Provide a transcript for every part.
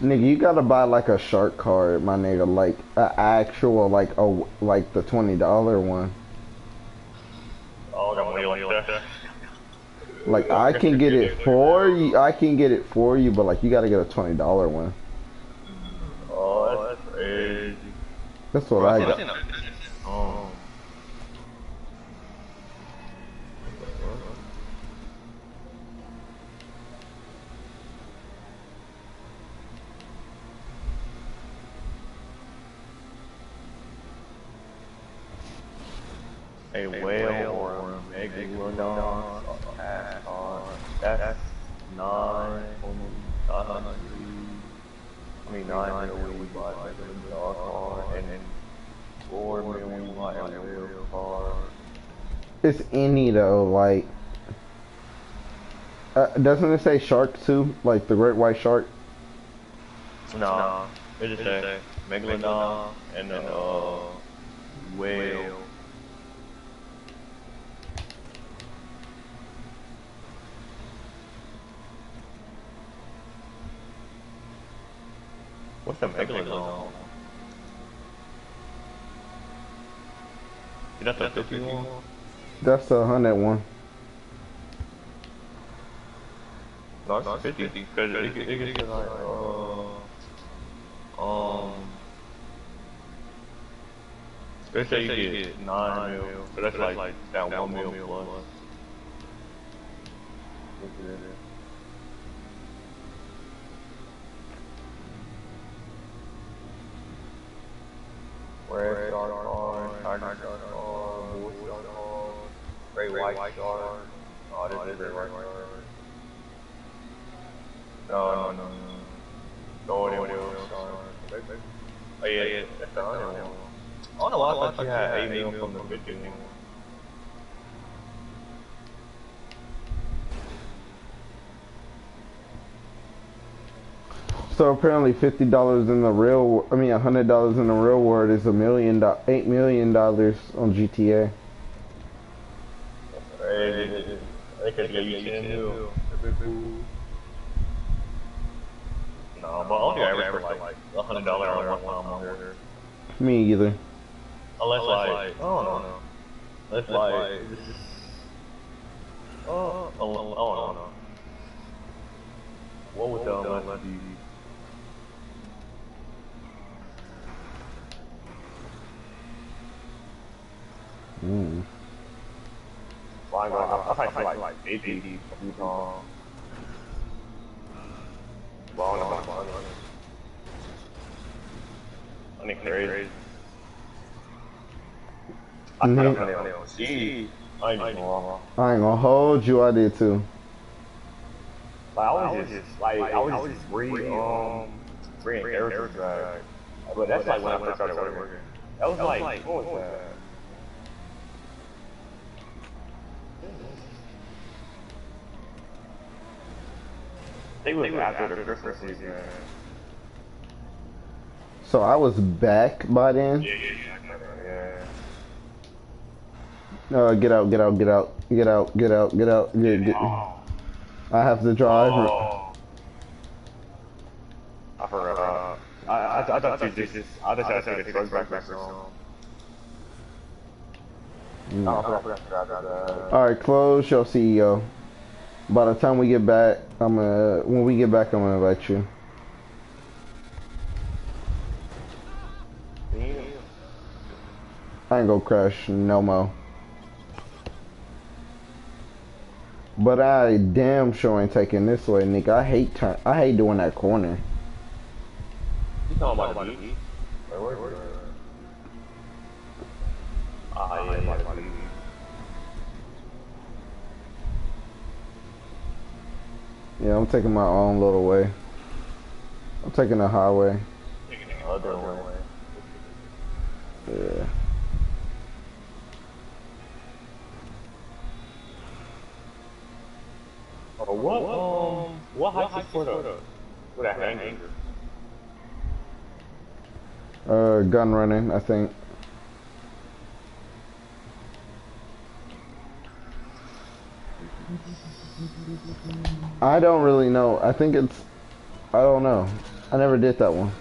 Nigga, you gotta buy like a shark card, my nigga, like a actual like the $20 one. Oh, got money like that. Like I can get it for you. I can get it for you, but like you gotta get a $20 one. Oh, that's crazy. That's what Bro, I I got. seen a um, a whale or a megalodon cast on. That's 900. I mean, 9 million we bought megalodon car, and then 4 million we bought a whale car. It's any though, like doesn't it say shark too? Like the great white shark? No, it just say megalodon and whale. What's the megalodon? Is that the 51? That's the 100 one. No, it's 50. Because it gets like, they say you get 9 mil, so that's like that 1 mil plus. Red shark on, tiger shark on, bull shark on, gray white shark. Oh, this is gray white shark. No, no, no. No, it was shark. Oh yeah, that's the other one. I don't know why I thought you had 8 mil from the 50 one. So apparently $50 in the real, I mean $100 in the real world is $8 million on GTA. Crazy. They could give you 10 mil. No, but I'll do average for like $100 on one time on here. Me either. Unless like, I don't know. Unless like, I don't know. What would the unless be? Mm. I probably like 80 a few times. Well, I don't know about I think crazy. I put up on LC. I ain't gonna hold you. I did too. Like I was just bringing Harrison drag. But that's like when I first started working. That was like, what was that? I think it was after the Christmas season. So I was back by then. Yeah. Get out, get out, get out, get out, get out, get out. Get. I have to drive. Oh. I forgot. I thought you just I just had to take a truck back or something. No. I forgot. All right, close your CEO. By the time we get back, when we get back, I'm gonna invite you. I ain't gonna crash no more. But I damn sure ain't taking this way, nigga. I hate doing that corner. You talking about the beach? Where? Ah, yeah, about the beach. Yeah, I'm taking my own little way. I'm taking the highway. Taking the other way. Yeah. What height is for that hanger? Gun running, I think. I don't really know. I think it's, I don't know. I never did that one.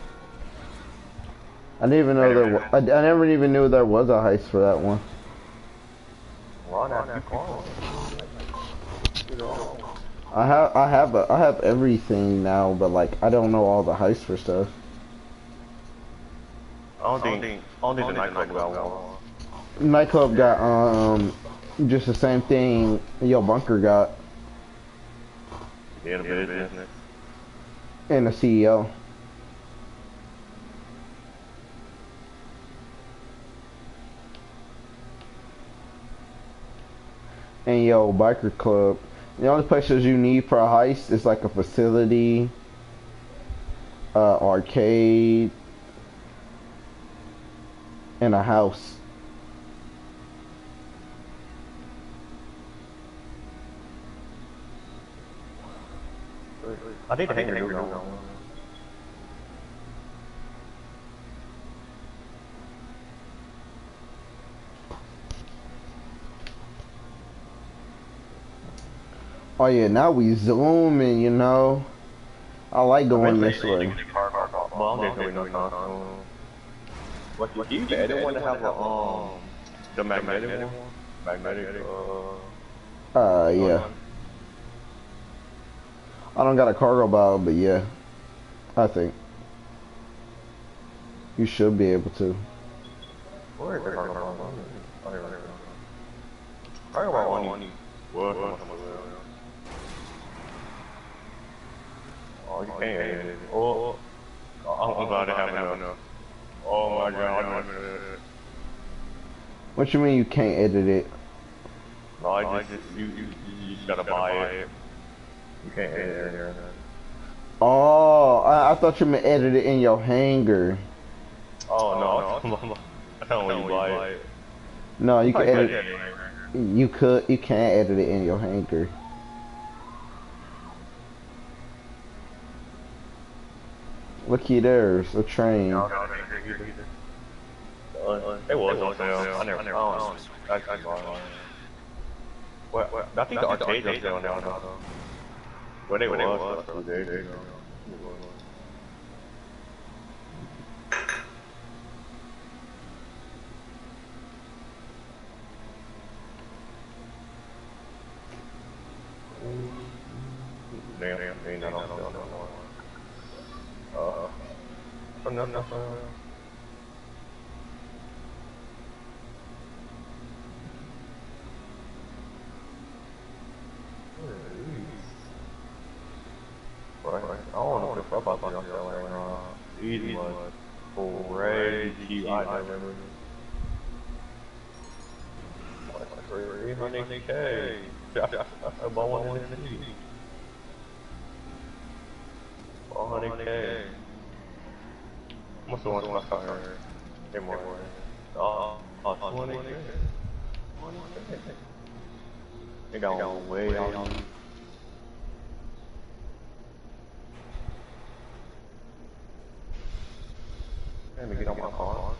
I didn't even know Anyway, I never even knew there was a heist for that one. run out you call. I have everything now, but like I don't know all the heists for stuff. I don't think the nightclub got one. Nightclub got just the same thing Yo Bunker got, Yeah, the business. and the CEO. And Yo Biker Club. The only places you need for a heist is like a facility, arcade, and a house. I think the hangar do got one. Oh yeah, now we zooming, you know. I like going this way. Well, there's no no. What you didn't want to have a the magnetic one? Magnetic Yeah. I don't got a cargo bottle, but yeah, I think you should be able to. where is the cargo bottle? Cargo bottle. What? Oh, you can't. Oh, I'm glad I have enough. Oh my god. What you mean you can't edit it? No, I just you just gotta buy it. You can't edit it. Oh, I thought you meant edit it in your hangar. Oh no, I don't want you buy it. No, you can edit it. You can't edit it in your hangar. Looky, there's a train. It was on sale. I never found it. What? I think the arcade was down now. When they was, 2 days ago. Damn, ain't that on sale no more. No. Right. I don't know if it's about to be on sale. Easy was crazy. I remember. 300K. I bought one in the city. 400K. What's the one in my car? Hey, more. 20K. They got way out. Let me get on my car.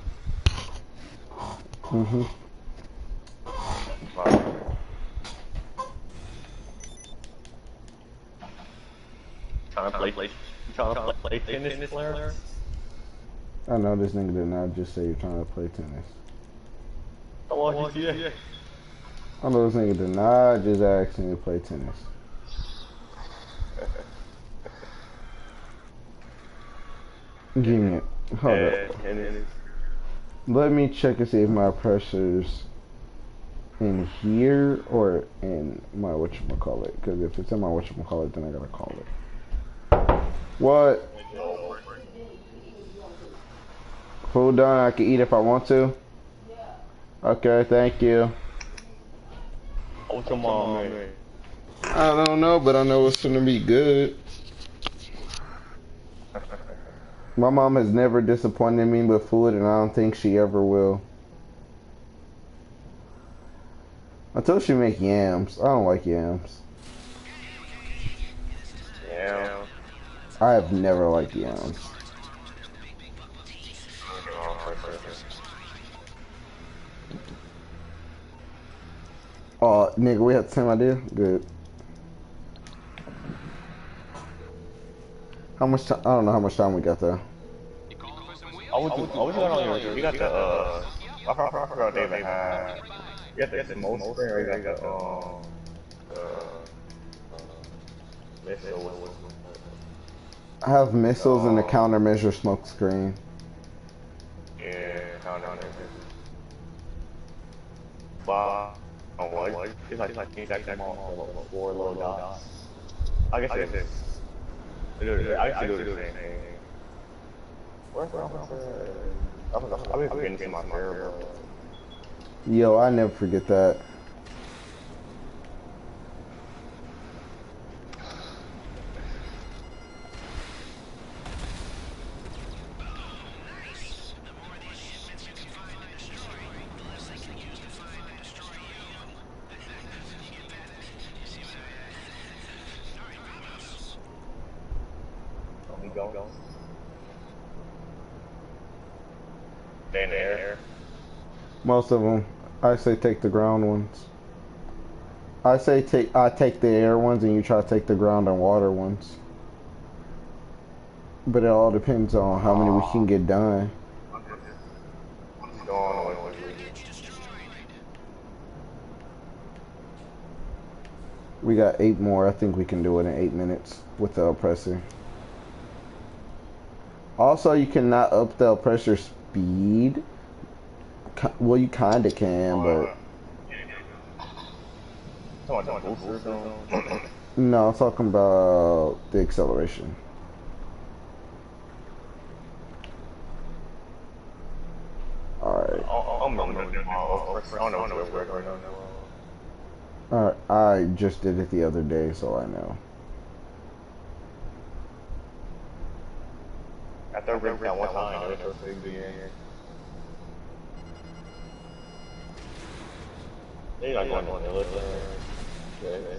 Trying to play tennis player? I know this nigga did not just say you're trying to play tennis. How long you see? I know this nigga did not just ask me to play tennis. Give me it. Hold up. Let me check and see if my pressure's in here or in my whatchamacallit. Because if it's in my whatchamacallit, then I gotta call it. What? Food done, I can eat if I want to? Okay, thank you. What's your mom, man? I don't know, but I know it's gonna be good. My mom has never disappointed me with food, and I don't think she ever will. Until she make yams. I don't like yams. Yeah. I have never liked yams. Oh, nigga, we had the same idea? Good. How much time? I don't know how much time we got though. I was going on your, you got the, I forgot they even had, you got the smoke screen or you got the, missile. I have missiles and the countermeasure smoke screen. Yeah, countermeasure. Wow. Oh, what? It's like exactly four little dots. I guess it's, I guess it do the same thing. Where's the officer? I've been forgetting to my fair, bro. Yo, I never forget that. Go. Stay in the air. Most of them. I say take the ground ones. I say I take the air ones and you try to take the ground and water ones. But it all depends on how many we can get done. We got 8 more. I think we can do it in 8 minutes with the oppressor. Also, you cannot up the oppressor speed. Well, you kinda can, but... No, I'm talking about the acceleration. Alright. Alright, I just did it the other day, so I know. I thought we got one time. They like going on the military. Okay.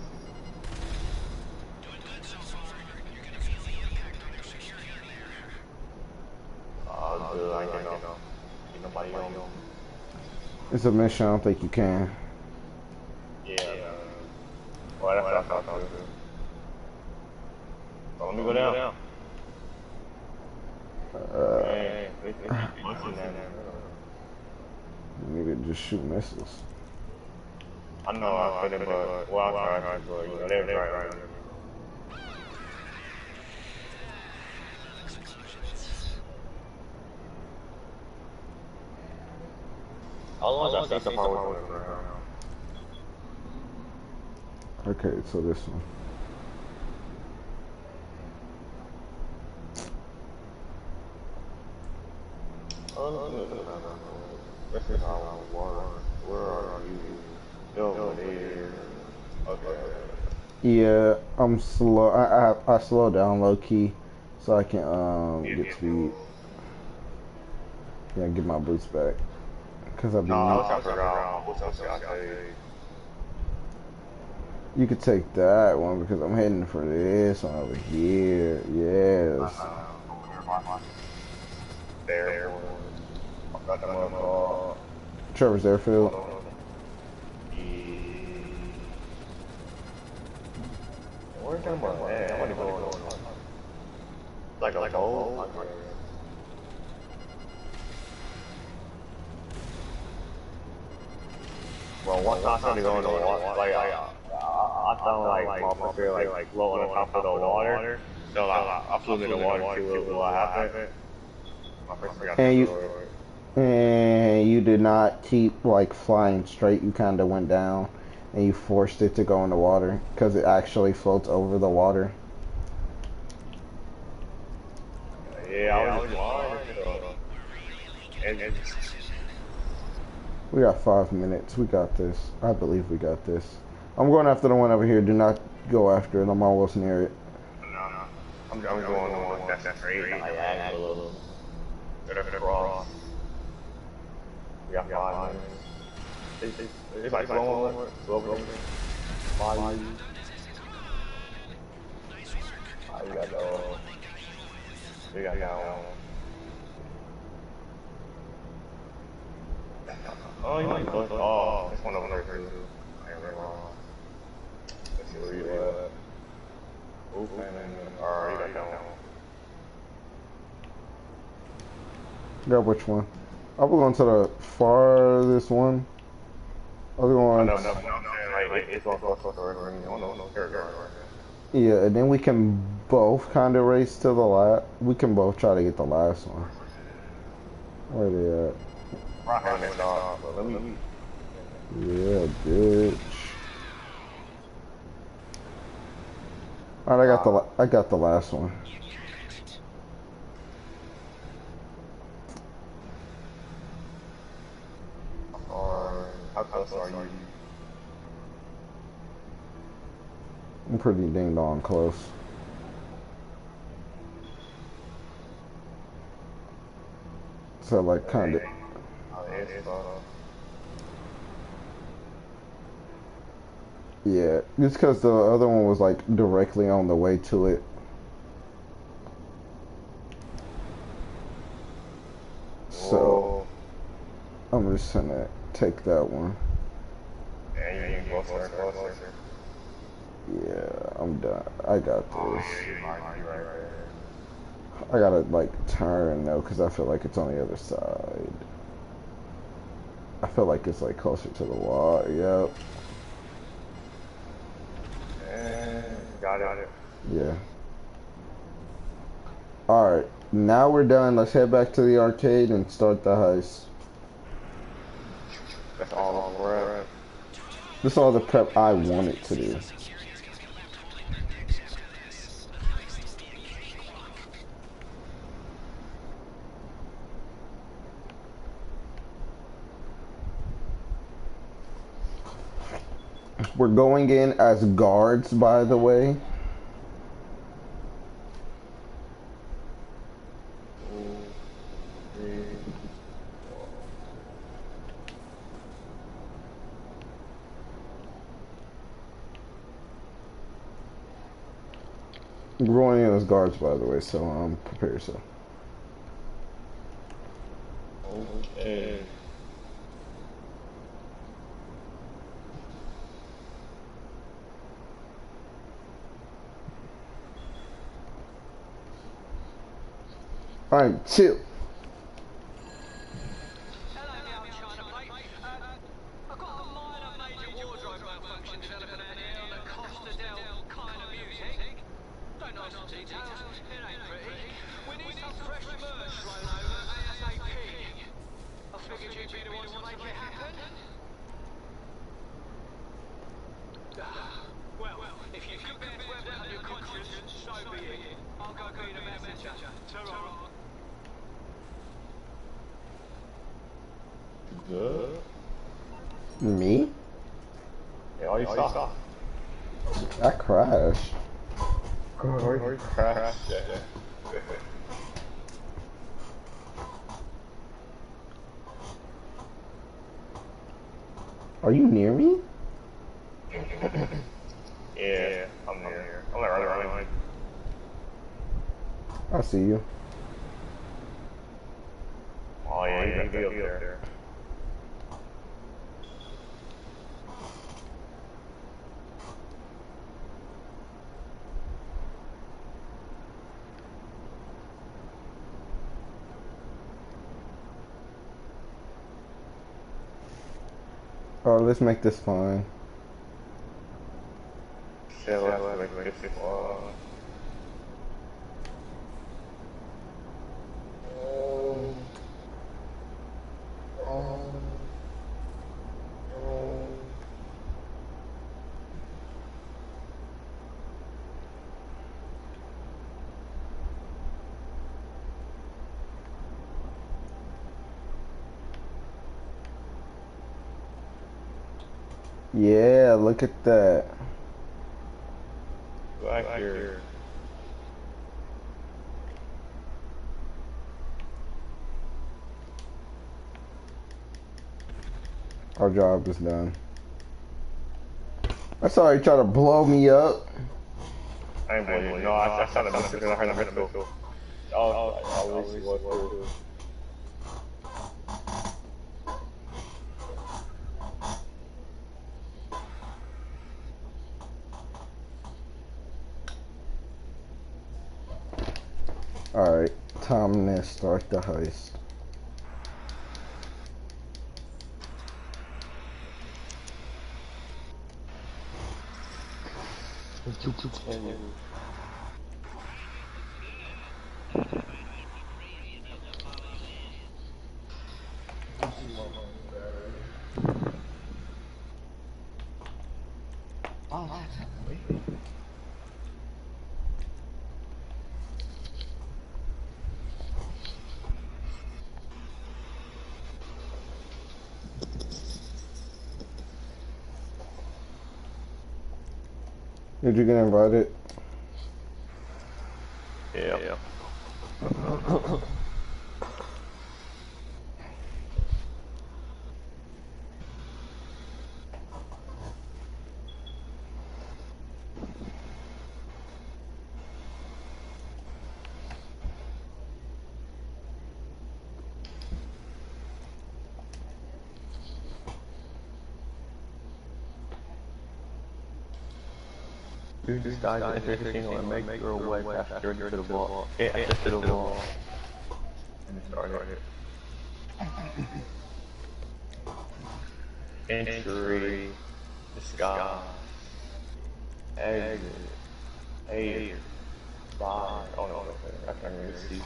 Oh, good. I ain't know. Ain't nobody on them. It's a mission. I don't think you can. Yeah. Well, that's what I thought too. So let me go down. You need to just shoot missiles. I know I couldn't, but well, I tried to, but you know, they were right. All the ones I see so far was on the ground. Okay, so this one. This is how I work. Where are you? Over there. Okay. Yeah, I'm slow. I slow down low key, so I can get speed. Yeah, get my boots back. Cause I've been. You could take that one because I'm heading for this one over here. Yes. There. Trevor's Airfield. Where's that one? Man, I want to go like a hole. Well, one time somebody going to water, like I found like motherfucker like floating on top of the water. So like I flew in the water to see what happened. And you did not keep like flying straight. You kind of went down, and you forced it to go in the water because it actually floats over the water. Yeah, I was flying. We got 5 minutes. We got this. I believe we got this. I'm going after the one over here. Do not go after it. I'm almost near it. No. I'm going to one that's straight. I lag a little. Across. We got 5 minutes. It's like slow over. Bye. We got go. We got go. Oh, you might go. Oh, this one over there too. I am wrong. Let's see where you at. Ooh, man. Alright, you got go. Got which one? I was going to the farthest one. I was Oh, going. no, no, no, no, like, it's all sorts of no, Yeah, and then we can both kind of race to the last. We can both try to get the last one. Where they at? Right on this dog, but let me. Yeah, bitch. All right, I got the last one. Or how close are you? I'm pretty ding dong close. So like kind of. Yeah, just because the other one was like directly on the way to it. So I'm just gonna take that one. And you can closer and closer. Yeah, I'm done. I got this. Oh, yeah, you might be right there. I gotta like turn though, because I feel like it's on the other side. I feel like it's like closer to the wall. Yep. Got it. Yeah. Alright, now we're done. Let's head back to the arcade and start the heist. That's all for it. This is all the prep I wanted to do. We're going in as guards, by the way. We're going in as guards, by the way, so prepare yourself. Okay. Alright, chill. Good. Me? Yeah, all you saw. I crashed. Or you crashed. Yeah. Are you near me? Yeah, I'm here. I'm like running. I see you. Oh yeah, you can be up there. Oh, let's make this fun. Yeah, let's make this fun. Yeah, look at that. Back here. Our job is done. I saw you try to blow me up. I ain't believe you. No, I shot a missile because I heard a missile. Oh, I wish it was too. Alright, time to start the heist. Oh, wait. Did you get invited? Yeah. You just died in the casino and make your way past journey to the vault. Yeah, access to the vault. And it started. Entry. Disguise. Exit. Air. Buy. Oh no, I can't really see.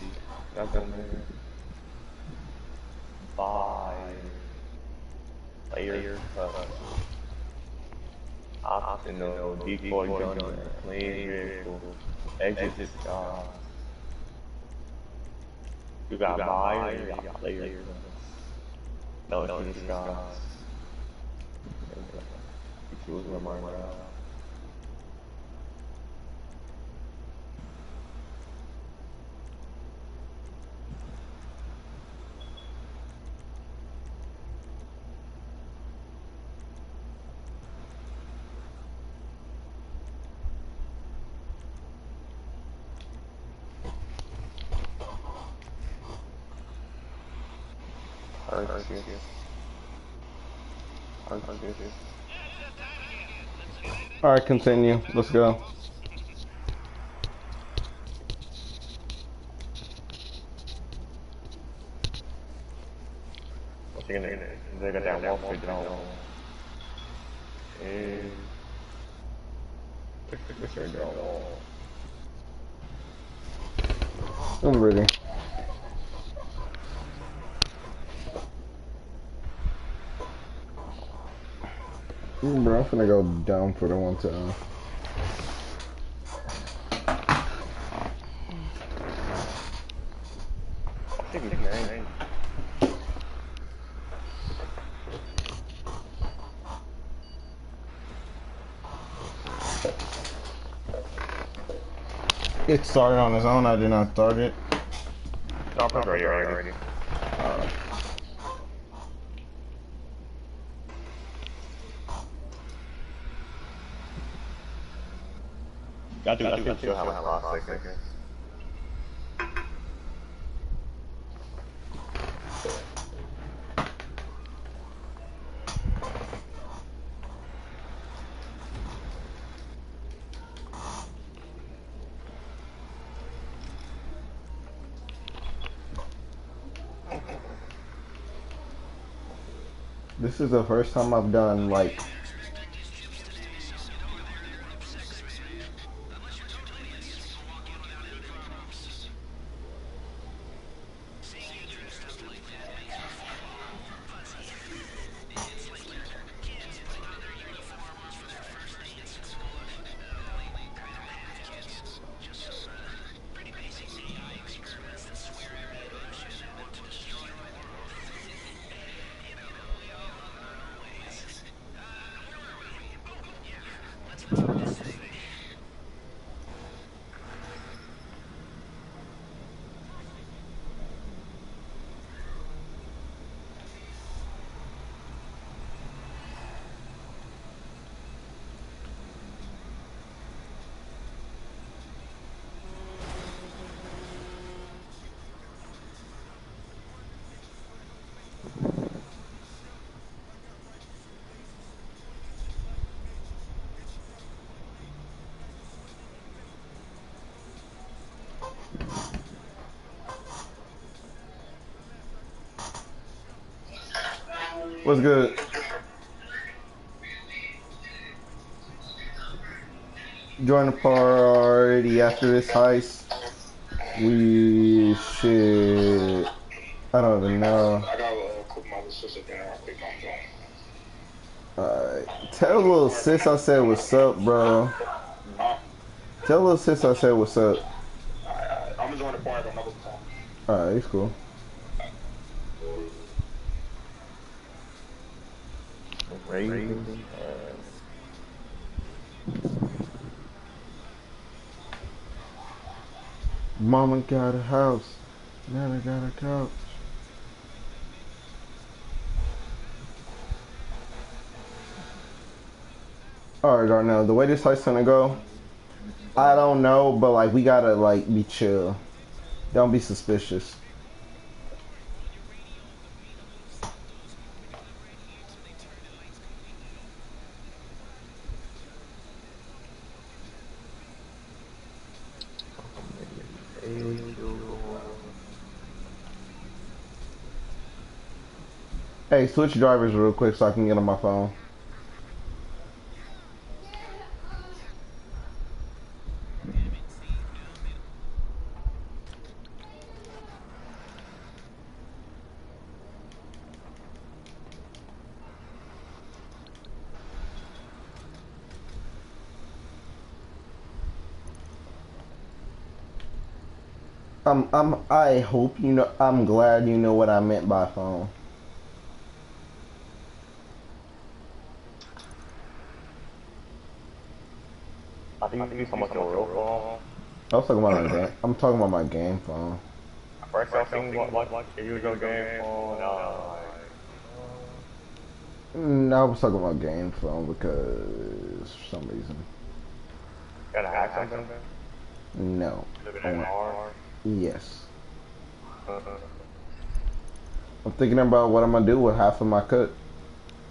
Nothing there. Buy. Player. Optional. Decoy gunner. Clean vehicle. Exit disguise. You got buy or you got player. No, it's disguise. You choose one more round. Alright, continue. Let's go. What's he gonna they got that Wall Street down. And I'm ready. Bro, I'm finna go down for the one time. It started on its own. I did not start it. No, I'm ready already. I think still have my last second. This is the first time I've done like what's good? join the party after this heist. We should. I don't even know. I gotta cook my little sister dinner. I'll pick my phone. Tell little sis I said what's up, bro. Huh? Tell little sis I said what's up. I'm gonna join the party on another phone. Alright, it's cool. Raising. Mama got a house. Nana got a couch. Alright, Darnell, the way this heist's gonna go, I don't know, but like we gotta like be chill. Don't be suspicious. Hey, switch drivers real quick so I can get on my phone. I hope you know, I'm glad you know what I meant by phone. I think you talking about your real phone. I was talking about my game. I'm talking about my game phone. First, I was thinking, what, if you was your game phone, No, I was talking about game phone because for some reason. gotta hack something? No. Yes. I'm thinking about what I'm gonna do with half of my cut.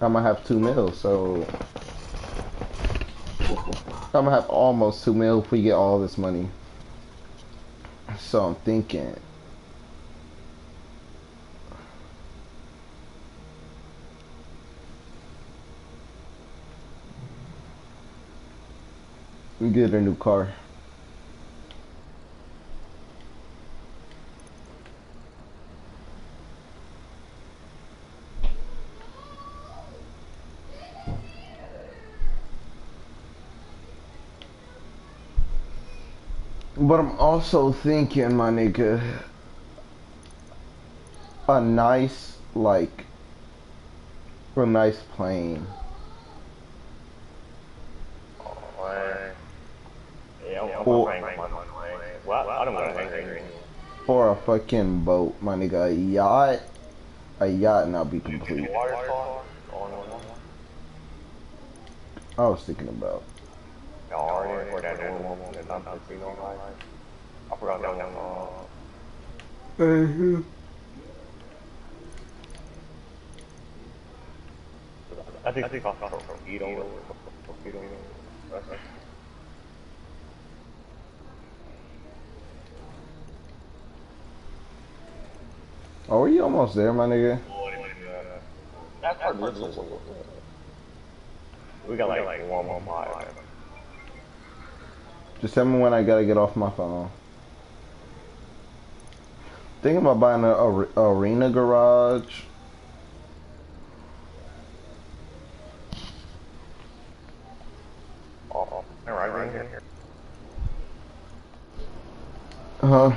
I'm gonna have 2 mil, so I'm gonna have almost 2 mil if we get all this money. So I'm thinking. Get a new car. But I'm also thinking, my nigga, a nice, like, a nice plane. Or a fucking boat, my nigga. A yacht, and I'll be complete. I was thinking about. I forgot that one. I think torpedo. Oh, are you almost there, my nigga? We got like 1 more mile. Just tell me when I gotta get off my phone. Thinking about buying a arena garage. Oh, right here. Huh?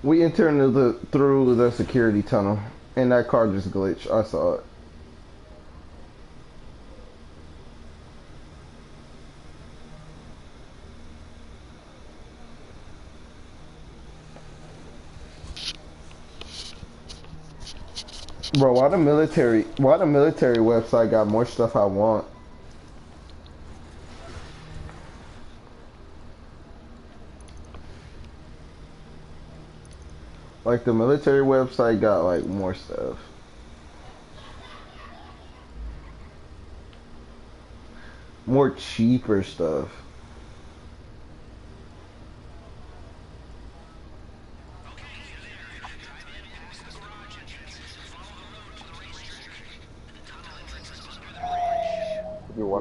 We entered through the security tunnel, and that car just glitched. I saw it. Bro, why the military website got more stuff I want? Like the military website got like more stuff. More cheaper stuff.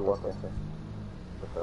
what's this? With the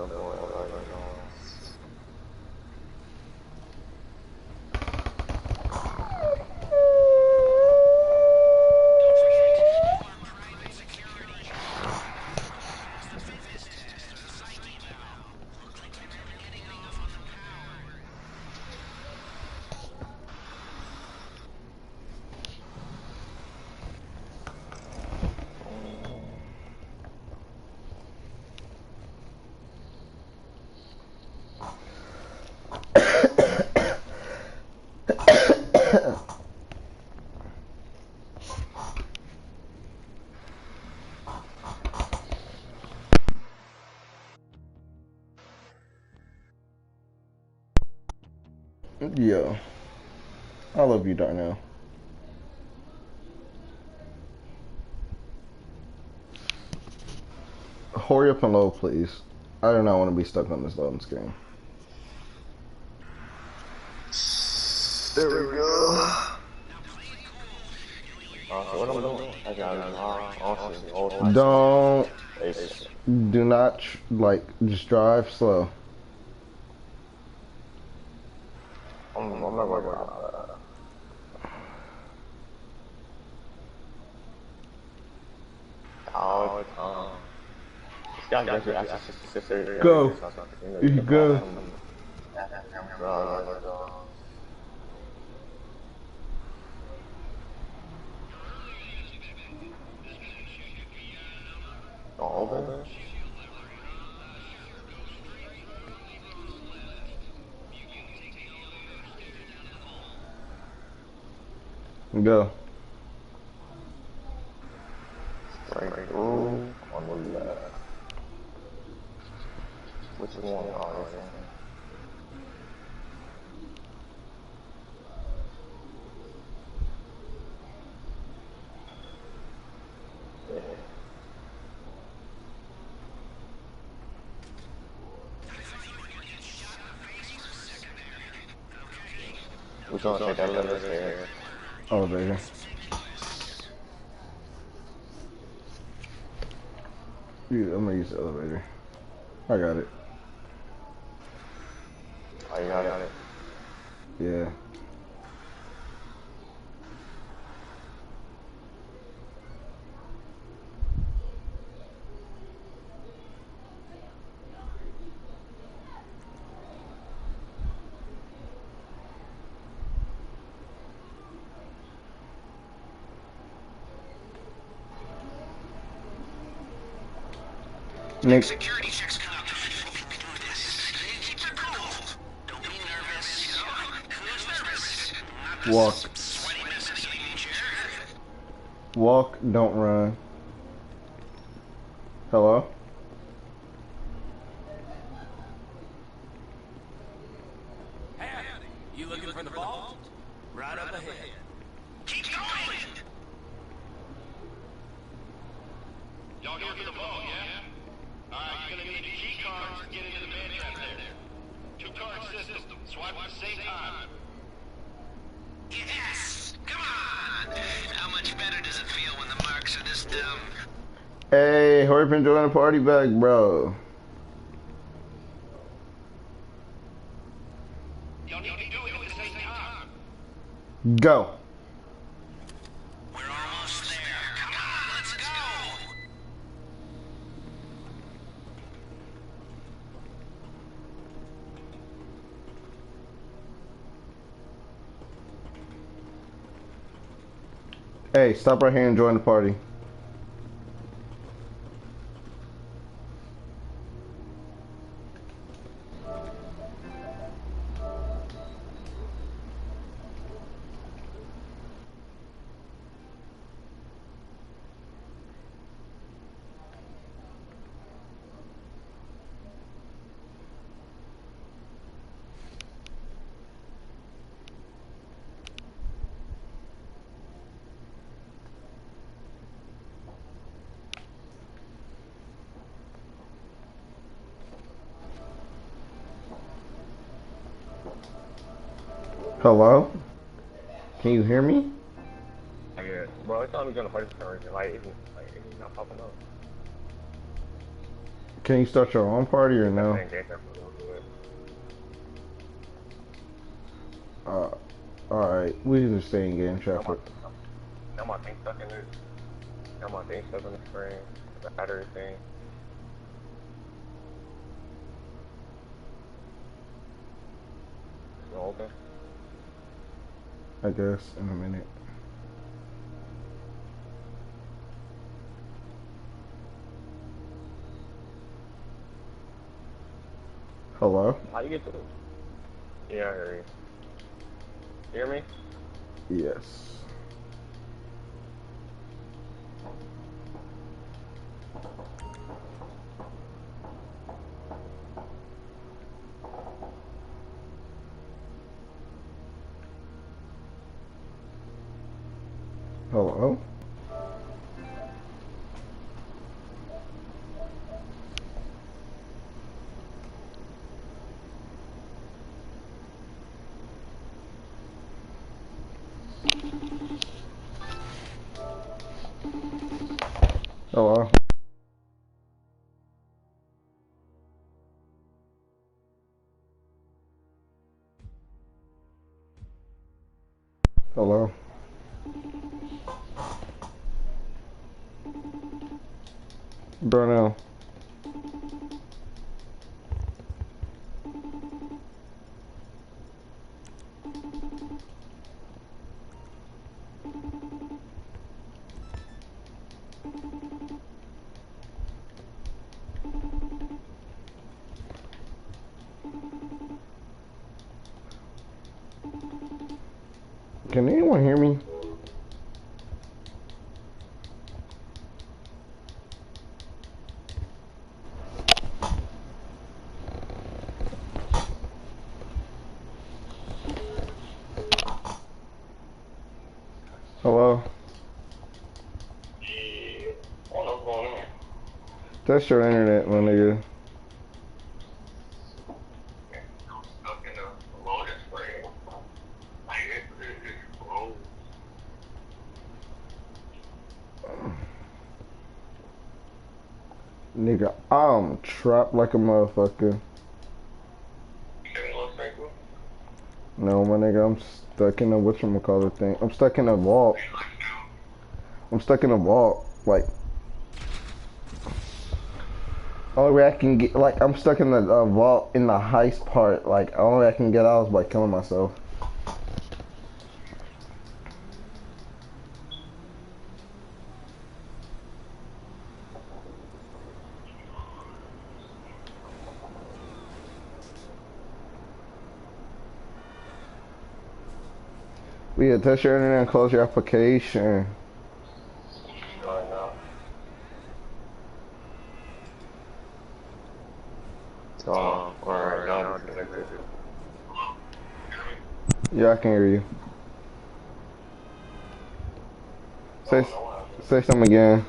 Yo, I love you, Darnell. Hurry up and load, please. I do not want to be stuck on this loading screen. There we go. So what am I doing? I got Don't. Do not, like, just drive slow. I'm not worried about that. Go. You go. Go. Straight through on the left. Which one are you? We're gonna take that elevator there. Elevator. I'm gonna use the elevator. I got it. Oh, you got it? Yeah. Nick. Security checks conducted. We can do this. Keep your cool. Don't be nervous. Who's nervous? Walk. Sweaty mess in the evening chair. Walk, don't run. Hello? Howdy. You looking for the vault? Right up ahead. Keep going! Y'all here for the vault, yeah? Alright, you're gonna need key cards to get into the man trap there. 2-card system. Swipe at the same time. Yes! Come on! How much better does it feel when the marks are this dumb? Hey, hurry up and join the party back, bro. Y'all need to do it at the same time. Go. We're almost there. Come on, let's go! Hey, stop right here and join the party. Hello? Can you hear me? I get it. Bro, it's not gonna fight this turn. Like, it's not popping up. Can you start your own party or no? Alright, we can just stay in game chat for. Now my thing stuck in it. Now my thing stuck in the screen. The battery thing. Is it open? I guess in a minute. Hello? How you get to it? Yeah, I hear you. You hear me? Yes. Hello? Hello? Hello? Brunel. Can anyone hear me? Hello? Yeah. I don't know what's going on. That's your internet, my nigga. I'm stuck in a loading screen. Like, it's closed. Nigga, I'm trapped like a motherfucker. Kevin looks like what? No, my nigga, I'm stuck in a whatchamacallit thing. I'm stuck in a vault. I'm stuck in a vault. Like, only way I can get, like, I'm stuck in the vault in the heist part. Like, only way I can get out is by killing myself. We had test your internet and close your application. Right now. Alright, now I'm connected. Yeah, I can hear you. Say something again.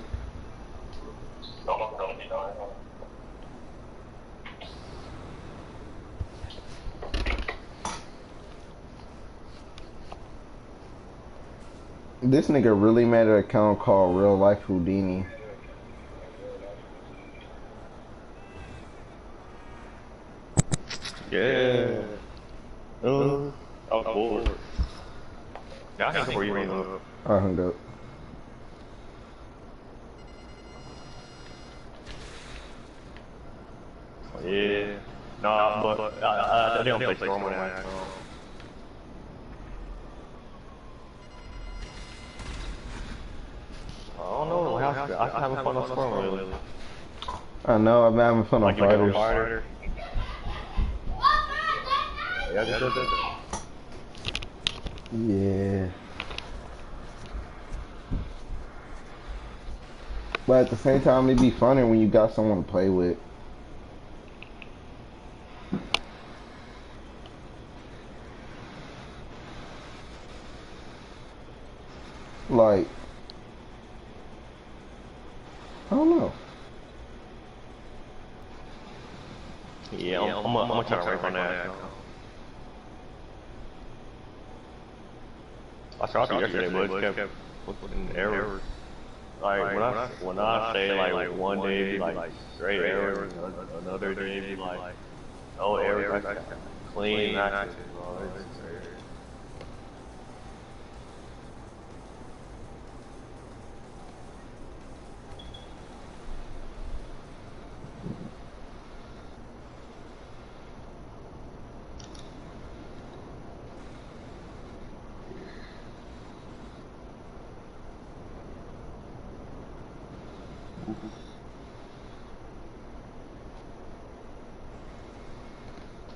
This nigga really made an account called Real Life Houdini. Yeah. I'm bored. Yeah, I can come where you live. I hung up. Yeah. Nah, but I don't play Storm on that. I don't know. I haven't fun on Storm lately. I know, I've been having fun on Like you get a fighters. fighter. Yeah, I just did that. Yeah. But at the same time, it'd be funner when you got someone to play with. Like, I don't know. Yeah, I'm gonna try to rank on that. I tried to yesterday, but it kept looking errors. like when I say like one day be like straight errors, another day be like no errors, like clean matches, bro. It's crazy.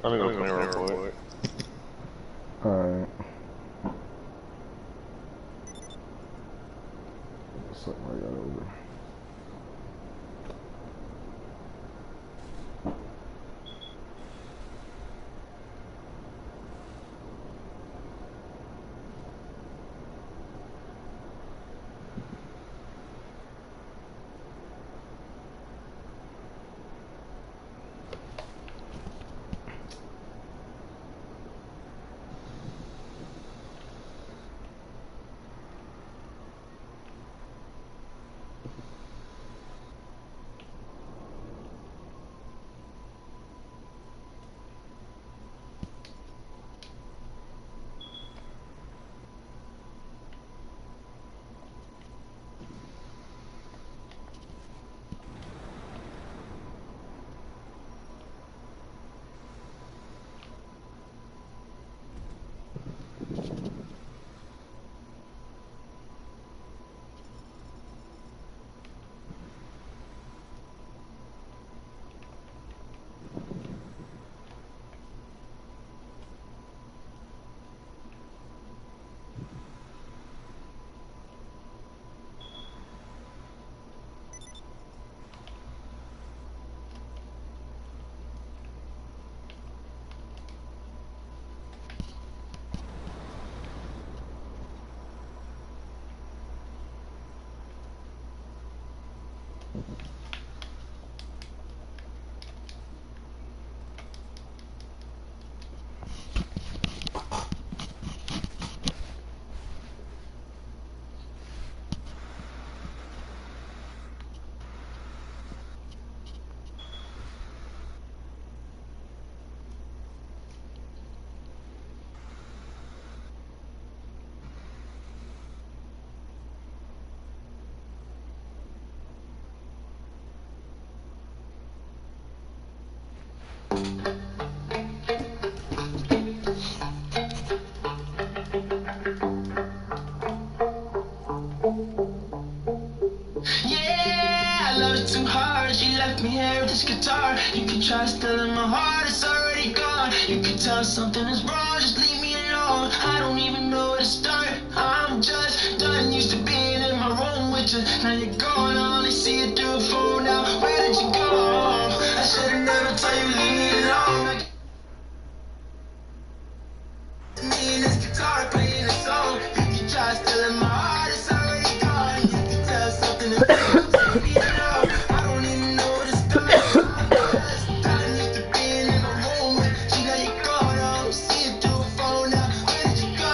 I'm gonna go clean real quick. Alright. Something I got over. Yeah, I love it too hard. She left me here with this guitar. You can try stealing my heart, it's already gone. You can tell something is wrong, just leave me alone. I don't even know where to start. I'm just done. Used to being in my room with you. Now you're gone. I only see you through a phone now. Where did you go? I should've never told you leave me alone. Me and this guitar playing a song. You can try stealing my heart, it's already gone. You can tell something is wrong, just leave me alone. I don't even know where to start. I'm just done. Used to being in my room with you. Now you're gone. I don't see you through a phone now. Where did you go?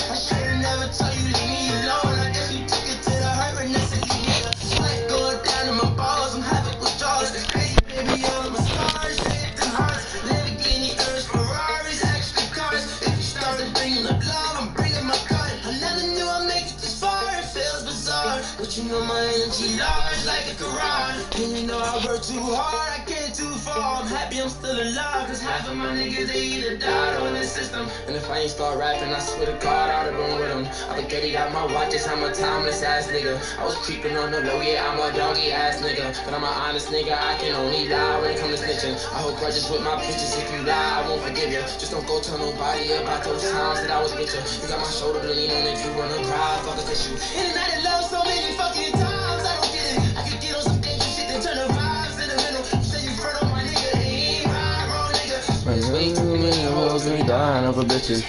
I should've never told you leave me alone. I guess you took it to the heart and that's it. You get a sweat going down to my balls. I'm having withdrawals. Crazy baby, all of my stars, shit and hearts. Lamborghini, Urus, Ferraris, extra cars. If you start to bring up love, I'm bringing my gun. I never knew I'd make it this far. It feels bizarre, but you know my energy large like a garage. And you know I work too hard, I get too far. I'm happy I'm still alive, cause half of my niggas they either died on this system. And if I ain't start rapping, I swear to God I'd have been with them. I forget it out my watch, yes, I'm a timeless ass nigga. I was creeping on the low, yeah, I'm a doggy ass nigga. But I'm an honest nigga, I can only lie when it comes to snitching. I hold grudges with my bitches, if you lie, I won't forgive you. Just don't go tell nobody about those times that I was with you. You got my shoulder to lean on if you wanna cry, fuck a tissue. In the night of love so many fucking times, I don't get it. I could get on some dangerous shit, then turn the vibes in the middle. You say you front on my nigga, he ain't right, wrong nigga. It's way too many hoes and dying over bitches.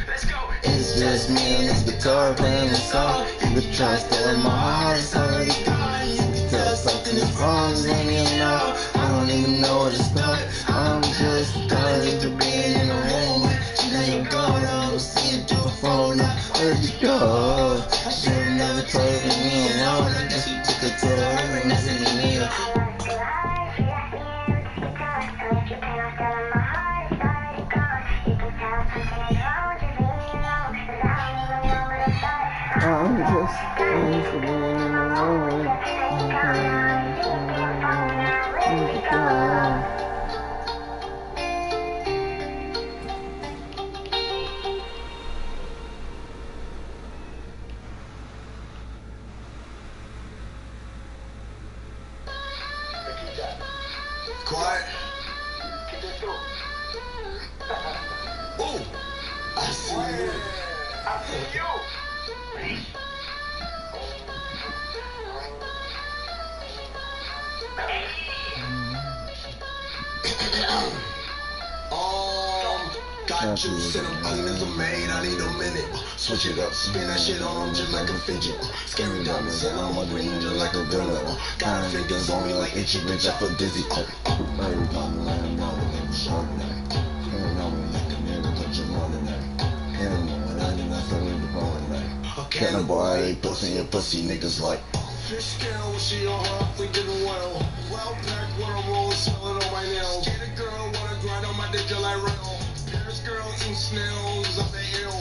Let's go. It's just me and this guitar playing this song. You could try stealing my heart, it's already gone. You can tell something is wrong, leave me alone. I don't even know where to start. I'm just done to being in a room with you. Now let you go, though. See you through the phone now. Where'd you go? I should've never told you me alone. I guess you took a tour, and that's in me. I'm just alone. Quiet. Ooh, I see you. I see you. Got you, set them onions are made, I need a minute. Switch it up, spin that shit on just like a fidget. Scary diamonds and I'm a green just like a villain. Kind of fingers on me like itchy bitch, I feel dizzy. Every time I land on it, I'm short night. And I'm like a nigga, but you're more than that. And I'm more than that, I feel the phone night. Can a boy, they pussy and pussy niggas like. Fish scale, she on her, thinking well. Well packed, what a roll, smelling on my nails. Get a girl, wanna grind on my dick, you like rail. Paris girl, eating snails, up the hill.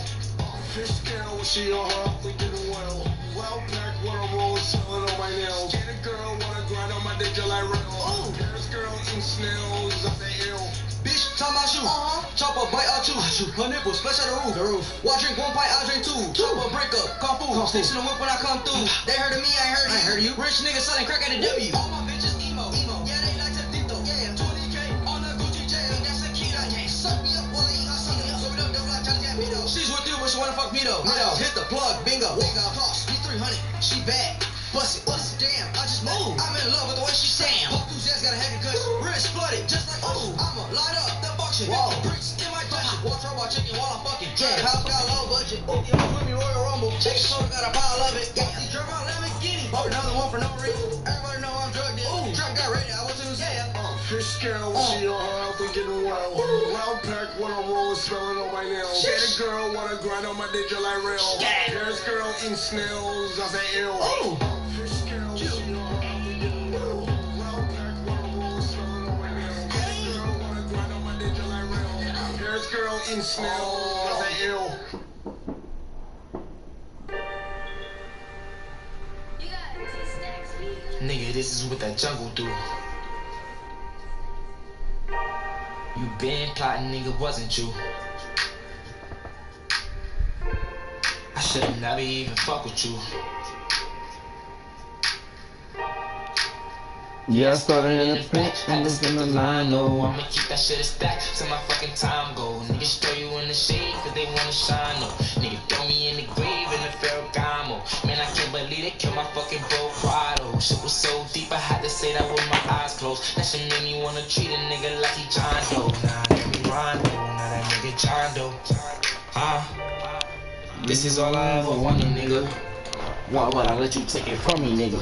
Fish scale, she on her, thinking well. Well packed, what a roll, smelling on my nails. Get a girl, wanna grind on my dick, you like rail. Paris girl, eating snails, up the hill. Bitch, talk about you. Chop a bite out you. Her nipple splash out the roof. Watch drink one pint, I drink two. Chop a break up, kung fu. Sticks in the whip when I come through. They heard of me, I ain't heard you. Rich niggas selling crack at the W. All my bitches emo. Yeah, they like to deep though. Yeah, 20K on the Gucci jail. That's a key that can't suck me up while they ain't got suck me up. So we don't do like Johnny Gambino. She's with you, but she wanna fuck me though. Hit the plug, bingo. Cost me 300. She bad. Bust it. Damn, I just moved. I'm in love with the way she sound. Both dudes ass got a heavy cut. Wrist flooded, just like ooh. I'ma light up the function. Whoa, bricks in my dungeon. Watch her while chicken while I'm fucking. Yeah, house got low budget. You know, with me Royal Rumble. Chicken soda got a pile of it. Yeah, drove out Lamborghini. Bought another one for no reason. Everybody know I'm drug dealing. Truck got ready, I was in the Fish scale, she on her, thinking well. Well packed, what a roll, smelling on my nails. Get a girl, wanna grind on my dick, you like rail. Paris girl, eating snails, I say ill. Fish scale, she on her, thinking well. Well packed, what a roll, smelling on my nails. Get a girl, wanna grind on my dick, you like rail. Paris girl, eating snails, I say ill. Nigga, this is what that jungle do. You been plotting, nigga, wasn't you? I should've never even fuck with you. Yeah, I started in the pinch, and this in the line, no. I'ma keep that shit a stack till my fucking time go. Niggas throw you in the shade cause they wanna shine, no. Nigga throw me in the grave in the Ferragamo. Man, I can't believe they killed my fucking bro Prado. Shit was so deep, I had to say that with my eyes closed. That shit made me wanna treat a nigga like he John Doe. Nah, that me Rondo, now that nigga John Doe. This is all I ever wanted, nigga. Why would I let you take it from me, nigga?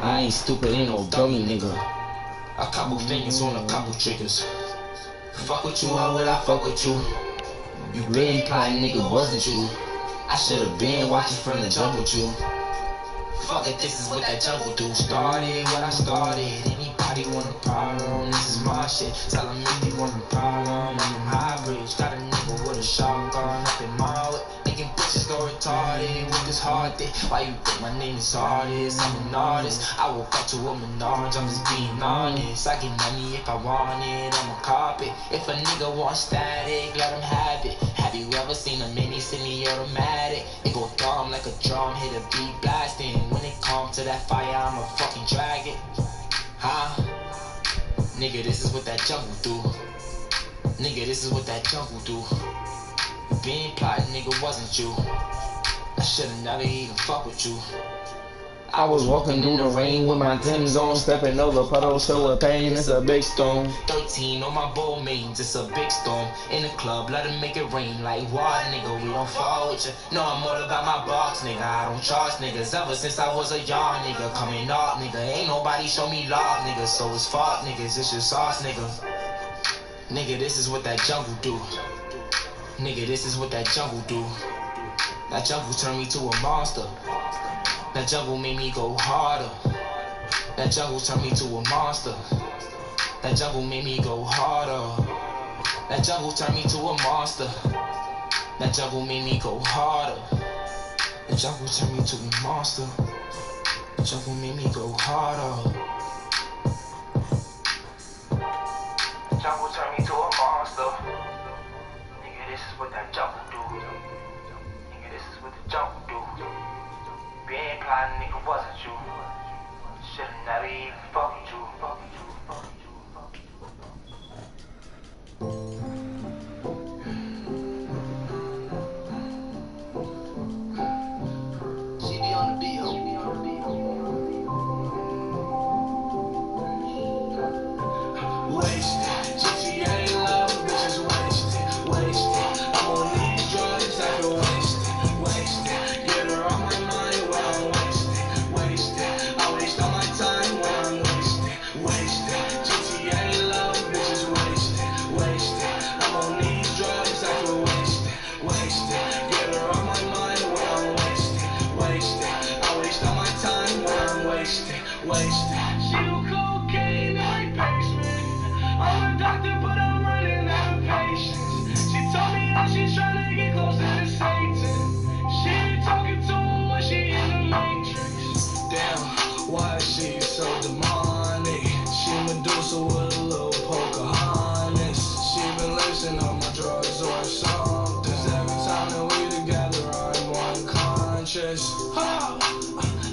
I ain't stupid, ain't no dummy, nigga. A couple fingers on a couple triggers. Fuck with you, how would I fuck with you? You been plotting, nigga, wasn't you? I should've been watching from the jungle, with you. Fuck it, this is what that jungle do. Started what I started. Anybody want a problem? This is my shit. Tell them if you want a problem. I'm high bridge. Got a nigga with a shotgun up in my way. Making bitches go retarded with this hard dick. Why you think my name is artist? I'm an artist. I will fuck to a Menage. I'm just being honest. I get money if I want it. I'm a carpet. If a nigga wants static, let him have it. Have you ever seen a mini semi-automatic? It go dumb like a drum, hit a beat blasting. When it comes to that fire, I'ma fucking drag it. Nigga, this is what that jungle do. Nigga, this is what that jungle do. Being plotting, nigga, wasn't you? I should've never even fuck with you. I was walking through the rain with my Tim's on, stepping over puddles full of pain, it's a big storm. 13 on my bull mains, it's a big storm. In the club, let it make it rain like water, nigga, we don't fall with you. No, I'm all about my box, nigga, I don't charge niggas. Ever since I was a young nigga, coming up, nigga, ain't nobody show me love, nigga, so it's fuck, niggas, it's just sauce, nigga. Nigga, this is what that jungle do. Nigga, this is what that jungle do. That jungle turned me to a monster. That jungle made me go harder. That jungle turned me to a monster. That jungle made me go harder. That jungle turned me to a monster. That jungle made me go harder. The jungle turned me to a monster. The jungle made me go harder. The jungle turned me to a monster. Nigga, this is what that jungle do. Nigga, this is what the jungle do. Been plotting, nigga, wasn't you? Should've never even fucked you.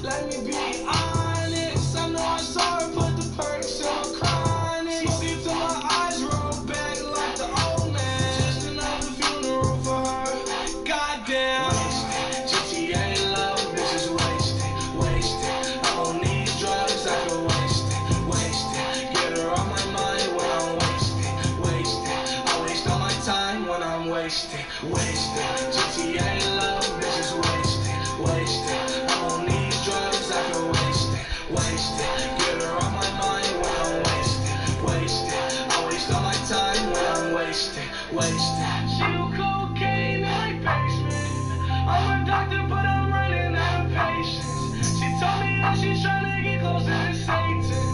Let me be honest. I know I saw her put the perks in my chronic. She see till my eyes roll back like the old man. Just another funeral for her. Goddamn. Wasted. GTA love, bitches wasted. Wasted. I'm on these drugs, I feel wasted. Wasted. Get her off my mind when I'm wasted. Wasted. I waste all my time when I'm wasted. Wasted. GTA love, bitches wasted. Wasted. I'm on these drugs, I feel wasted. Wasted. Get her off my mind when I'm wasted. Wasted. I waste all my time when I'm wasted. Wasted. She do cocaine in my basement. I'm a doctor, but I'm running out of patience. She told me that she's trying to get closer to Satan.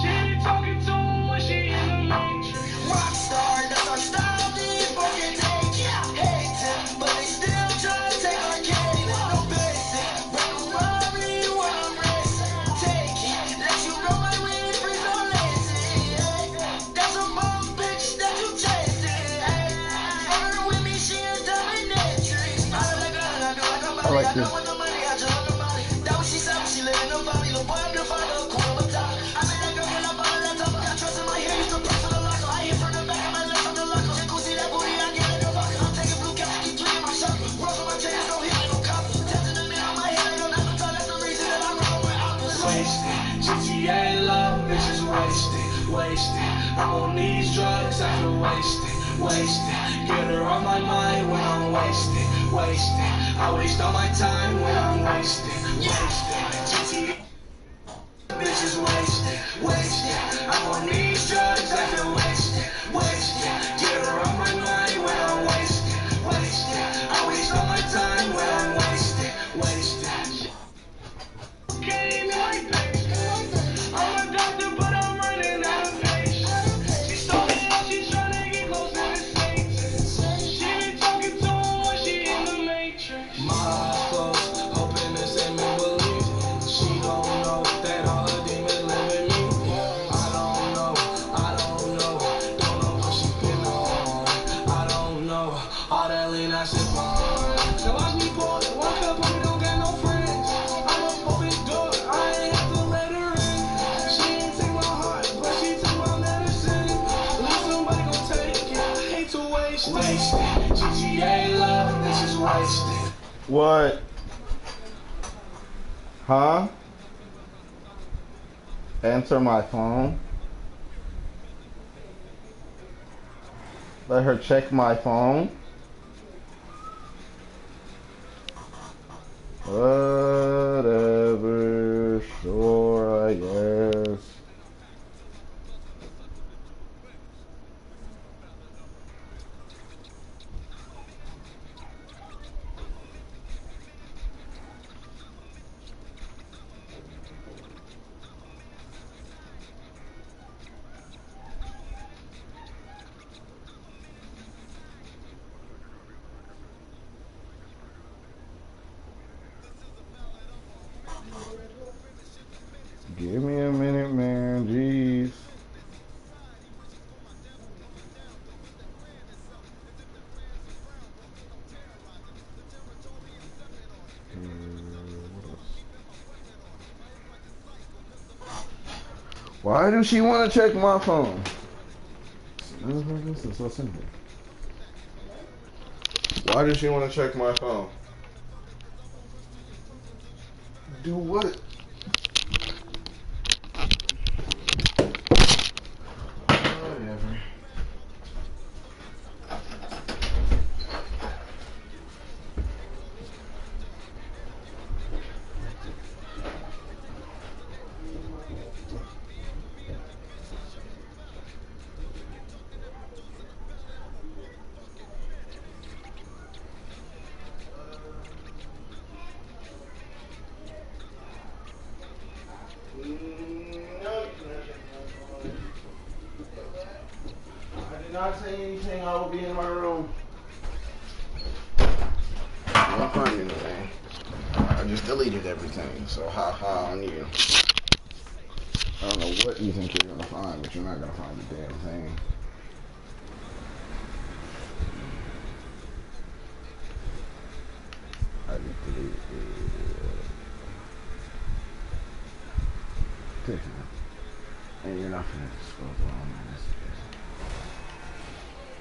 She be talking to him when she in the matrix. Rockstar, that's our style, these fucking days. Hate him, but they still try to take our cake. No basic, break a robbery when I'm racing. Take it, let you know my way, free so lazy. That's a bomb bitch that you chasing. Her with me, she is dominatrix. I like this. with the money, I just want the money. That what she said when she living in the valley. The boy I'm the father, cool on my top. I made that girl get up on the laptop. Got trust in my hair, used to press for the locker. I hit from the back of my left from the locker. She see that booty, I get in the vodka. I'm taking blue caps, keep tweeting my shopper. Rose on my chains, don't hit like no copper. Testing the mirror on my head, I don't have to tell. That's the reason that I'm rolling with oppas. Wasted, GTA love, bitches wasted. Wasted, I'm on these drugs, I feel wasted. Wasted, get her off my mind when I'm wasted. Wasted, I waste all my time when I'm wasted. Wasted, GTA bitches wasted. Wasted, I'm on these drugs, I feel wasted. Wasted, get her off my mind when I'm wasted. Wasted, I waste all my time when I'm wasted. Wasted. Came in my basement. I'm a doctor, but I'm running out of patience. She told me that she's trying to get closer to Satan. She be talking to him when she in the matrix. My eyes closed, hoping this ain't me believe. She don't know that all her demons live in me. I don't know what she been on. I don't know, all that lean I sip on. Now watch me pour it, one cup, homie, don't got no friends. I'm a open door, I ain't have to let her in. She ain't take my heart, but she took my medicine. At least somebody gon' take it, I hate to waste it. GTA love, this is wasted. What? Huh? Answer my phone. Let her check my phone. Whatever, sure, I guess. Why does she want to check my phone? This is so simple. Why does she want to check my phone? Do what? Whatever. I did not say anything. I will be in my room. I don't find anything. I just deleted everything. So ha on you. I don't know what you think you're gonna find, but you're not gonna find a damn thing. I just deleted it. And you're not gonna disclose all my messages.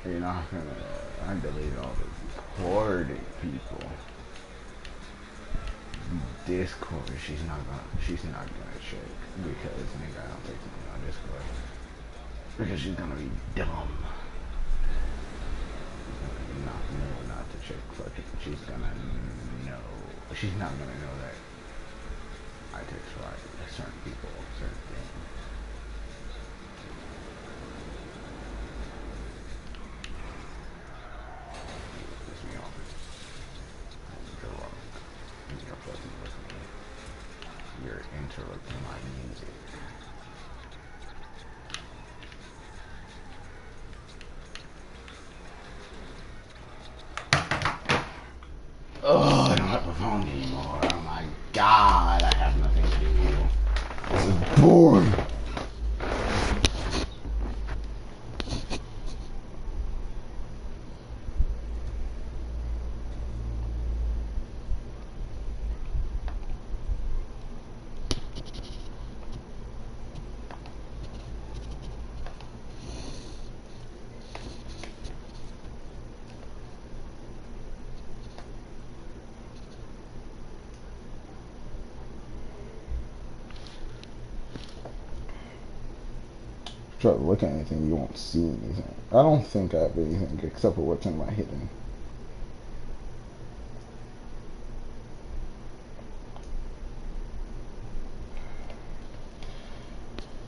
And you're not gonna. I deleted all the recorded people. Discord, she's not gonna check because nigga, I don't take something on Discord because she's gonna be dumb. Not to check fucking. She's gonna know. She's not gonna know that I text right certain people, certain things. Piss me off. You're wrong. You're fucking with me. You're interrupting my music. Oh, I don't have a phone anymore. Oh my god, I have nothing to do. This is boring. Try to look at anything, you won't see anything. I don't think I have anything except for what's in my hidden.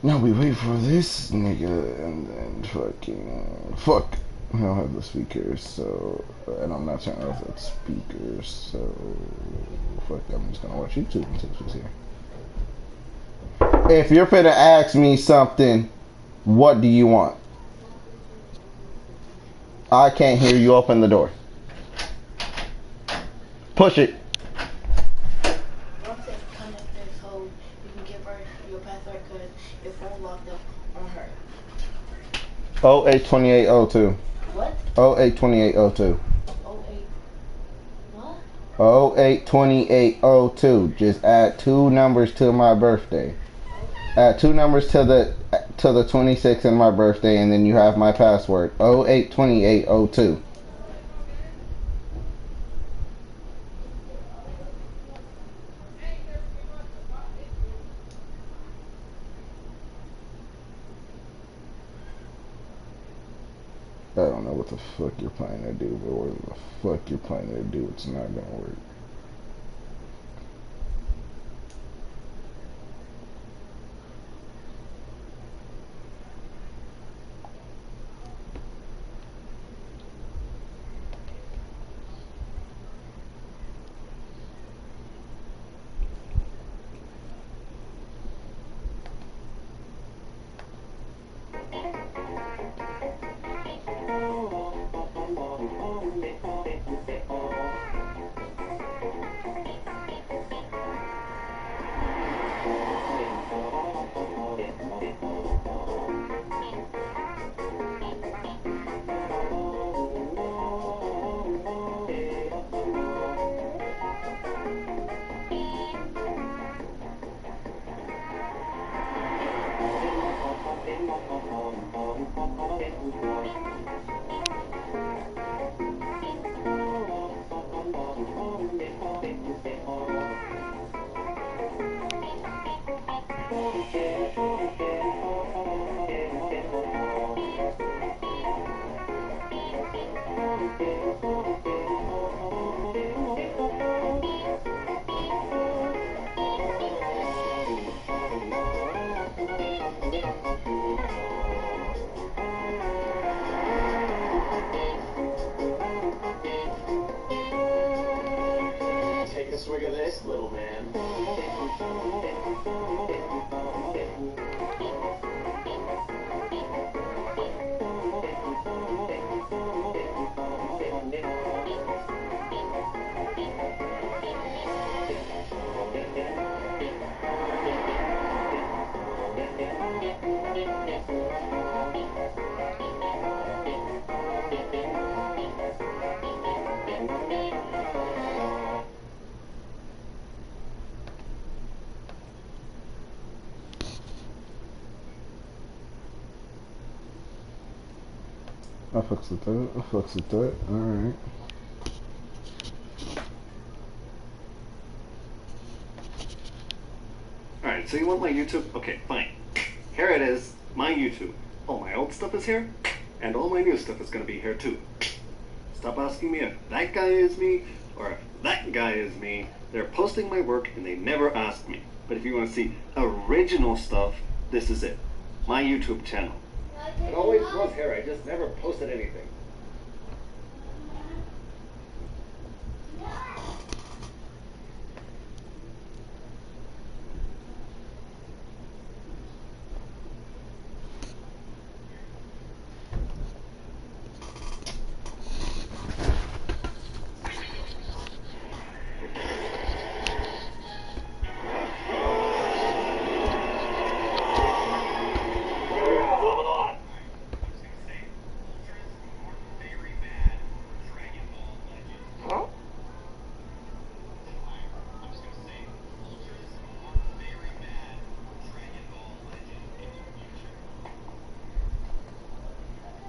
Now we wait for this nigga and then fucking fuck. I don't have the speakers, so and I'm not turning off the speakers, so fuck. I'm just gonna watch YouTube until she's here. If you're finna ask me something, what do you want? I can't hear you. Open the door. Push it. Once it's connected, so you can give her your password because your phone locked up on her. 082802. What? 082802. 08. What? 082802. Just add 2 numbers to my birthday. Add 2 numbers to the 26th and my birthday, and then you have my password. 082802. I don't know what the fuck you're planning to do, but whatever the fuck you're planning to do, it's not gonna work. Take a swig of this, little man. I fucks with that. I fucks with that. Alright. Alright, so you want my YouTube? Okay, fine. Here it is, my YouTube. All my old stuff is here, and all my new stuff is gonna be here too. Stop asking me if that guy is me, or if that guy is me. They're posting my work and they never ask me. But if you want to see original stuff, this is it. My YouTube channel. It always was here, I just never posted anything.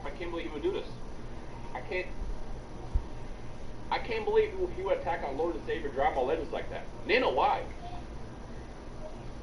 I can't believe he would do this. I can't believe he would attack our Lord and Savior Dragon Ball Legends like that. Nano, why?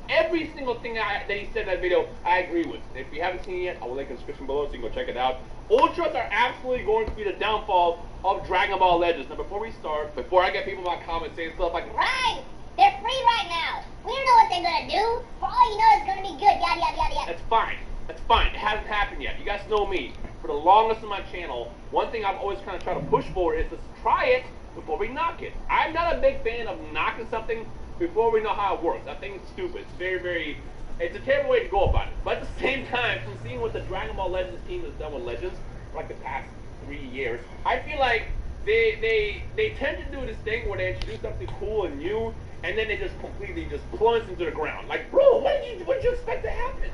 Every single thing that he said in that video, I agree with. If you haven't seen it yet, I will link in the description below so you can go check it out. Ultras are absolutely going to be the downfall of Dragon Ball Legends. Now before we start, before I get people in my comments saying stuff like, right, they're free right now. We don't know what they're gonna do. For all you know, it's gonna be good. Yada yada yada yada. That's fine. That's fine. It hasn't happened yet. You guys know me. For the longest of my channel, one thing I've always kind of tried to push for is to try it before we knock it. I'm not a big fan of knocking something before we know how it works. I think it's stupid. It's very, it's a terrible way to go about it. But at the same time, from seeing what the Dragon Ball Legends team has done with Legends for like the past 3 years, I feel like they tend to do this thing where they introduce something cool and new, and then they just completely just plunge into the ground. Like, bro, what did you expect to happen?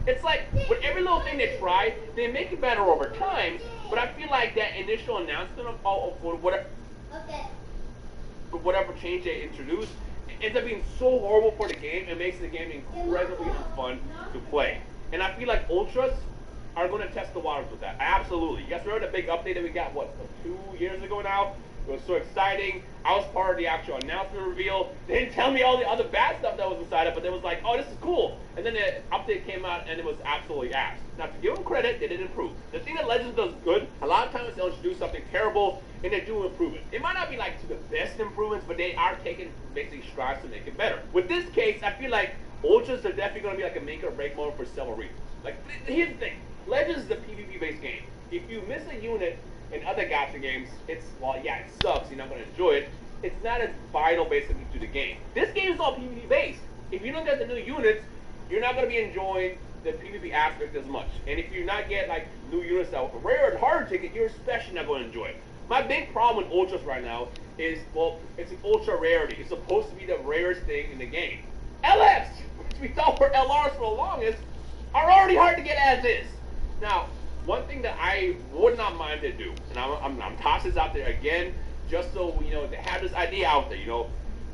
It's like, with every little thing they try, they make it better over time, but I feel like that initial announcement of whatever change they introduced ends up being so horrible for the game, it makes the game incredibly unfun to play. And I feel like Ultras are going to test the waters with that. Absolutely. You guys remember the big update that we got, what, 2 years ago now? It was so exciting. I was part of the actual announcement reveal. They didn't tell me all the other bad stuff that was inside it, but they was like, oh, this is cool. And then the update came out, and it was absolutely ass. Now, to give them credit, they did improve. The thing that Legends does good, a lot of times they'll introduce something terrible, and they do improve it. It might not be like to the best improvements, but they are taking basically strides to make it better. With this case, I feel like Ultras are definitely going to be like a make or break mode for several reasons. Like, here's the thing. Legends is a PvP-based game. If you miss a unit in other gacha games, it's, well, yeah, it sucks, you're not going to enjoy it. It's not as vital, basically, to the game. This game is all PvP-based. If you don't get the new units, you're not going to be enjoying the PvP aspect as much. And if you not get, like, new units that are rare and hard to get, you're especially not going to enjoy it. My big problem with Ultras right now is, well, it's an ultra rarity. It's supposed to be the rarest thing in the game. LFs, which we thought were LRs for the longest, are already hard to get as is. Now, one thing that I would not mind to do, and I'm tossing this out there again, just so, you know, they have this idea out there, you know,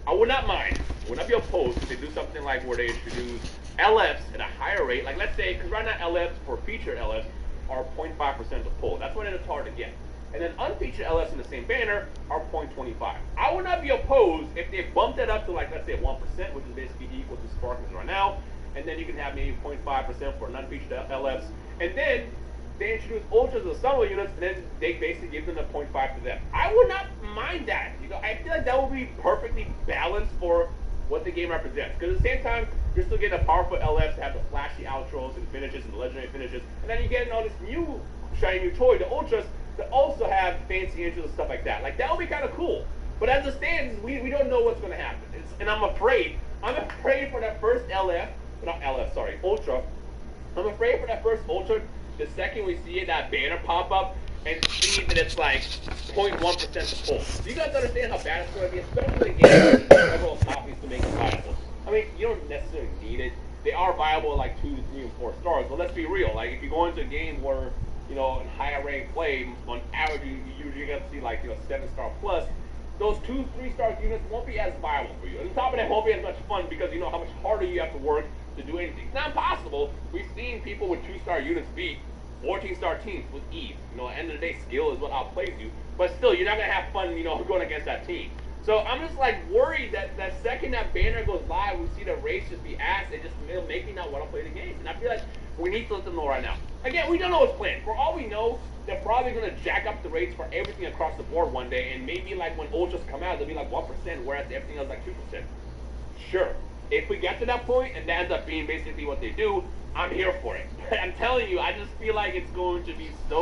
I would not mind, I would not be opposed if they do something like where they introduce LFs at a higher rate, like let's say, because right now LFs, for feature LFs, are 0.5% to pull. That's when it's hard to get. And then unfeatured LS in the same banner are 0.25. I would not be opposed if they bumped it up to, like, let's say 1%, which is basically equal to Sparkles right now. And then you can have maybe 0.5% for non-featured LFs. And then they introduce ultras as summer units, and then they basically give them a 0.5 to them. I would not mind that. You know, I feel like that would be perfectly balanced for what the game represents. Because at the same time, you're still getting a powerful LFs to have the flashy outros and finishes and the legendary finishes. And then you're getting all this new shiny new toy, the ultras, that also have fancy intros and stuff like that. Like, that would be kind of cool. But as it stands, we don't know what's going to happen. And I'm afraid for that first LF, not LF, sorry, Ultra. I'm afraid for that first Ultra, the second we see that banner pop up and see that it's like 0.1% to pull. Do you guys understand how bad it's going to be, especially in games with several copies to make it viable? I mean, you don't necessarily need it. They are viable at like 2 to 3 and 4 stars, but let's be real. Like, if you go into a game where, you know, in higher ranked play, on average, you usually get to see like, you know, 7-star plus. Those 2-3-star units won't be as viable for you. And on top of that, it won't be as much fun because you know how much harder you have to work to do anything. It's not impossible. We've seen people with 2-star units beat 14-star teams with ease. You know, at the end of the day, skill is what outplays you. But still, you're not going to have fun, you know, going against that team. So I'm just like worried that the second that banner goes live, we see the race just be ass and just make me not want to play the game. And I feel like we need to let them know right now. Again, we don't know what's planned. For all we know, they're probably going to jack up the rates for everything across the board one day, and maybe like when ultras come out, they'll be like 1%, whereas everything else is like 2%. Sure. If we get to that point and that ends up being basically what they do, I'm here for it. But I'm telling you, I just feel like it's going to be so...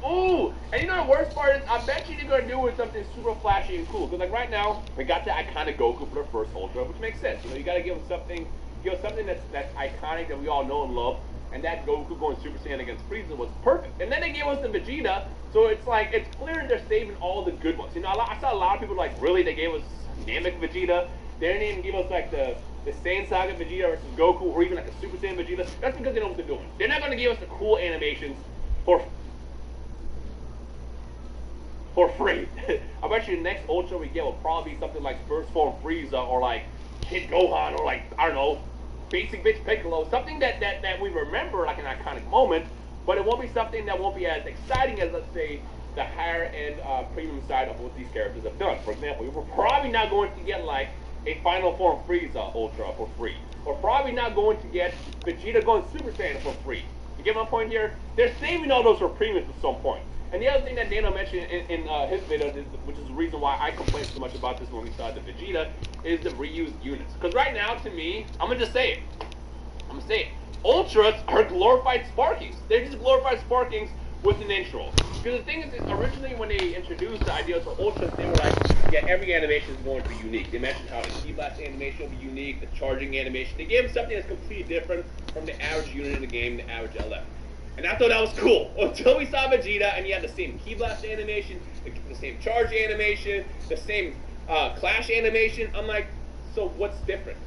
Ooh! And you know the worst part is, I bet you they're going to do with something super flashy and cool. Because like right now, we got the iconic Goku for the first Ultra, which makes sense. You know, you got to give us something that's iconic that we all know and love. And that Goku going Super Saiyan against Frieza was perfect. And then they gave us the Vegeta, so it's like, it's clear they're saving all the good ones. You know, I saw a lot of people like, really, they gave us Namek Vegeta? They didn't even give us like the Saiyan Saga Vegeta versus Goku, or even like a Super Saiyan Vegeta. That's because they know what they're doing. They're not going to give us the cool animations for free. I bet you the next Ultra we get will probably be something like First Form Frieza, or like Kid Gohan, or like, I don't know, Basic Bitch Piccolo, something that we remember like an iconic moment, but it won't be something that won't be as exciting as, let's say, the higher end premium side of what these characters have done. For example, we're probably not going to get like a Final Form Frieza Ultra for free. We're probably not going to get Vegeta going Super Saiyan for free. You get my point here? They're saving all those for premiums at some point. And the other thing that Dano mentioned in his video, which is the reason why I complained so much about this when we saw the Vegeta, is the reused units. Because right now, to me, I'm going to just say it. Ultras are glorified Sparkings. They're just glorified Sparkings with an intro. Because the thing is, originally when they introduced the idea for Ultras, they were like, yeah, every animation is going to be unique. They mentioned how the Key Blast animation will be unique, the charging animation. They gave them something that's completely different from the average unit in the game, the average LF. And I thought that was cool, until we saw Vegeta, and you had the same Key Blast animation, the same charge animation, the same Clash animation. I'm like, so what's different?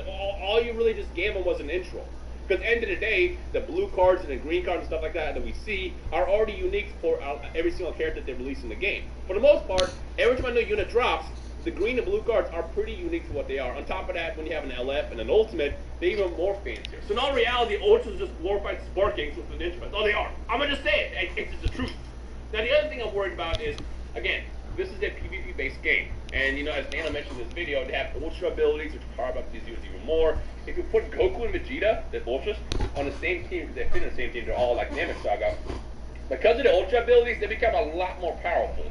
All you really just gave them was an intro. Because at the end of the day, the blue cards and the green cards and stuff like that we see are already unique for every single character that they release in the game. For the most part, every time a new unit drops, the green and blue cards are pretty unique to what they are. On top of that, when you have an LF and an Ultimate, they're even more fancier. So in all reality, Ultras are just glorified Sparkings with an intro. That's all they are. I'm going to just say it. It's just the truth. Now, the other thing I'm worried about is, again, this is a PvP-based game. And, you know, as Nano mentioned in this video, they have Ultra abilities, which power up these units even more. If you put Goku and Vegeta, the Ultras, on the same team, because they fit in the same team, they're all like Namek Saga, because of the Ultra abilities, they become a lot more powerful.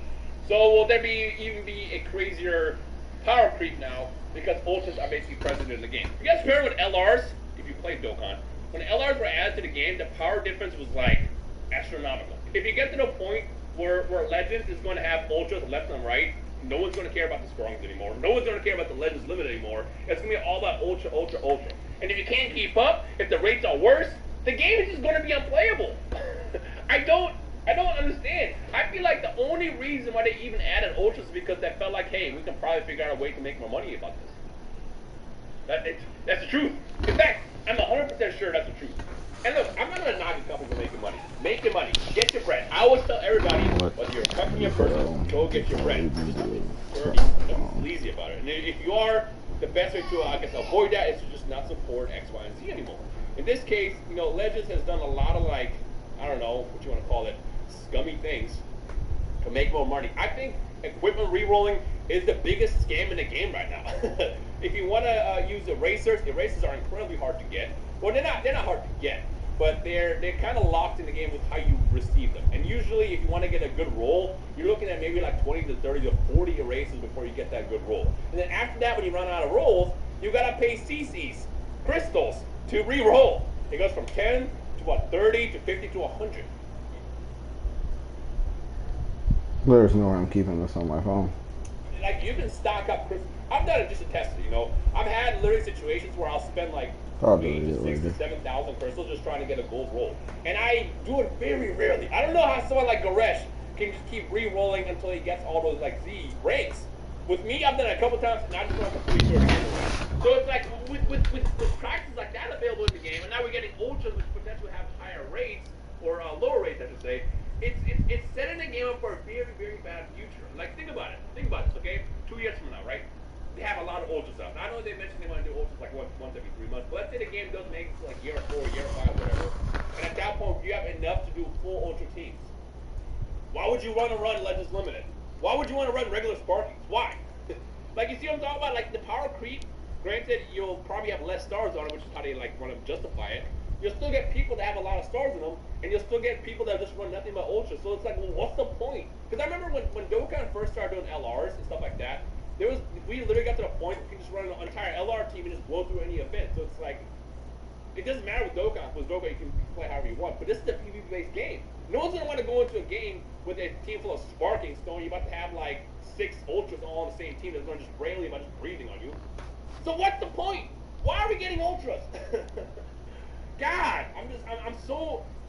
So will there even be a crazier power creep now, because Ultras are basically present in the game? You guys remember with LRs, if you played Dokkan, when LRs were added to the game, the power difference was like astronomical. If you get to the point where Legends is going to have Ultras left and right, no one's going to care about the Strongest anymore. No one's going to care about the Legends Limit anymore. It's going to be all about Ultra, Ultra, Ultra. And if you can't keep up, if the rates are worse, the game is just going to be unplayable. I don't understand. I feel like the only reason why they even added Ultras is because they felt like, hey, we can probably figure out a way to make more money about this. That's the truth. In fact, I'm 100% sure that's the truth. And look, I'm not going to knock a company for making money. Make your money. Get your bread. I always tell everybody, whether you're a company or person, go get your bread. Just be easy about it. And if you are, the best way to, I guess, avoid that is to just not support X, Y, and Z anymore. In this case, you know, Legends has done a lot of, like, I don't know what you want to call it, scummy things to make more money. I think equipment re-rolling is the biggest scam in the game right now. If you want to use erasers are incredibly hard to get. Well, they're not hard to get, but they're kind of locked in the game with how you receive them. And usually, if you want to get a good roll, you're looking at maybe like 20 to 30 to 40 erasers before you get that good roll. And then after that, when you run out of rolls, you gotta pay CCs, crystals, to re-roll. It goes from 10 to what, 30 to 50 to 100. There's no way I'm keeping this on my phone. Like, you can stock up crystals. I've done it just to test it, you know. I've had literally situations where I'll spend like maybe 6,000 to 7,000 crystals just trying to get a gold roll. And I do it very rarely. I don't know how someone like Goresh can just keep re-rolling until he gets all those like Z ranks. With me, I've done it a couple times and I just want to complete third. So it's like with practice like that available in the game, and now we're getting ultras which potentially have higher rates or lower rates, I should say. It's setting the game up for a very, very bad future. Like, think about it. Think about this, okay? 2 years from now, right? They have a lot of ultras out. I know they mentioned they want to do ultras like once every 3 months, but let's say the game doesn't make it to like year 4, year 5, whatever. And at that point, you have enough to do full ultra teams. Why would you want to run Legends Limited? Why would you want to run regular Sparkings? Why? Like, you see what I'm talking about? Like, the power creep, granted, you'll probably have less stars on it, which is how they like want to justify it. You'll still get people that have a lot of stars in them, and you'll still get people that just run nothing but ultras. So it's like, well, what's the point? Because I remember when Dokkan first started doing LRs and stuff like that, we literally got to the point where we can just run an entire LR team and just blow through any event. So it's like, it doesn't matter with Dokkan. With Dokkan, you can play however you want. But this is a PvP-based game. No one's going to want to go into a game with a team full of Sparkings, knowing you're about to have like 6 ultras all on the same team that's going to just randomly about just breathing on you. So what's the point? Why are we getting ultras? God,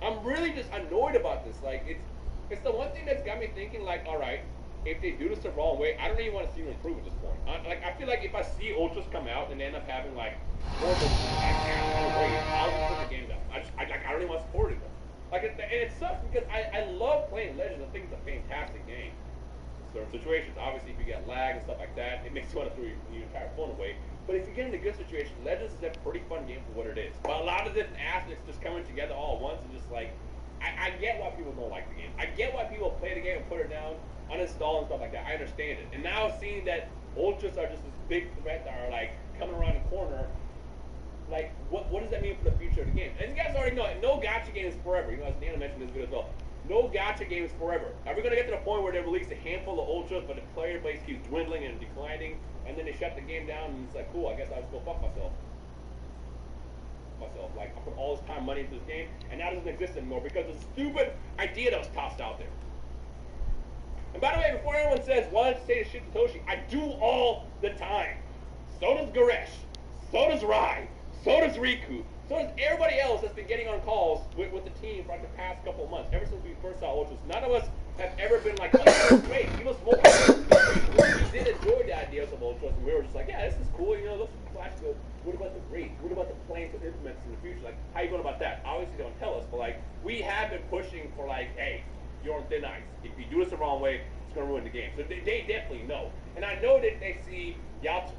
I'm really just annoyed about this. Like, it's the one thing that's got me thinking, like, all right, if they do this the wrong way, I don't even want to see them improve at this point. I feel like if I see ultras come out and they end up having like horrible I'll just put the game down. I don't even want to support it. Like, and it sucks because I love playing Legends. I think it's a fantastic game. In certain situations, obviously, if you get lag and stuff like that, it makes you want to throw your entire phone away. But if you get in a good situation, Legends is a pretty fun game for what it is. But a lot of different aspects just coming together all at once and just like, I get why people don't like the game. I get why people play the game and put it down, uninstall and stuff like that. I understand it. And now seeing that ultras are just this big threat that are like coming around the corner, like what does that mean for the future of the game? And you guys already know, no gacha game is forever. You know, as Nana mentioned in this video as well. No gacha game is forever. Are we going to get to the point where they release a handful of ultras, but the player base keeps dwindling and declining, and then they shut the game down, and it's like, cool, I guess I'll just go fuck myself. Like, I put all this time, money into this game, and that doesn't exist anymore because of the stupid idea that was tossed out there. And by the way, before anyone says, why don't you say this shit to Toshi? I do all the time. So does Goresh. So does Rai. So does Riku. So does everybody else that's been getting on calls with the team for like the past couple of months, ever since we first saw Ultras. None of us have ever been like, oh, this is great. Give us more. We did enjoy the ideas of Ultras, and we were just like, yeah, this is cool. You know, let's flash good. What about the rate? What about the plans and implements in the future? Like, how you going about that? Obviously, they don't tell us, but like, we have been pushing for like, hey, you're on thin ice. If you do this the wrong way, it's gonna ruin the game. So they definitely know. And I know that they see y'all's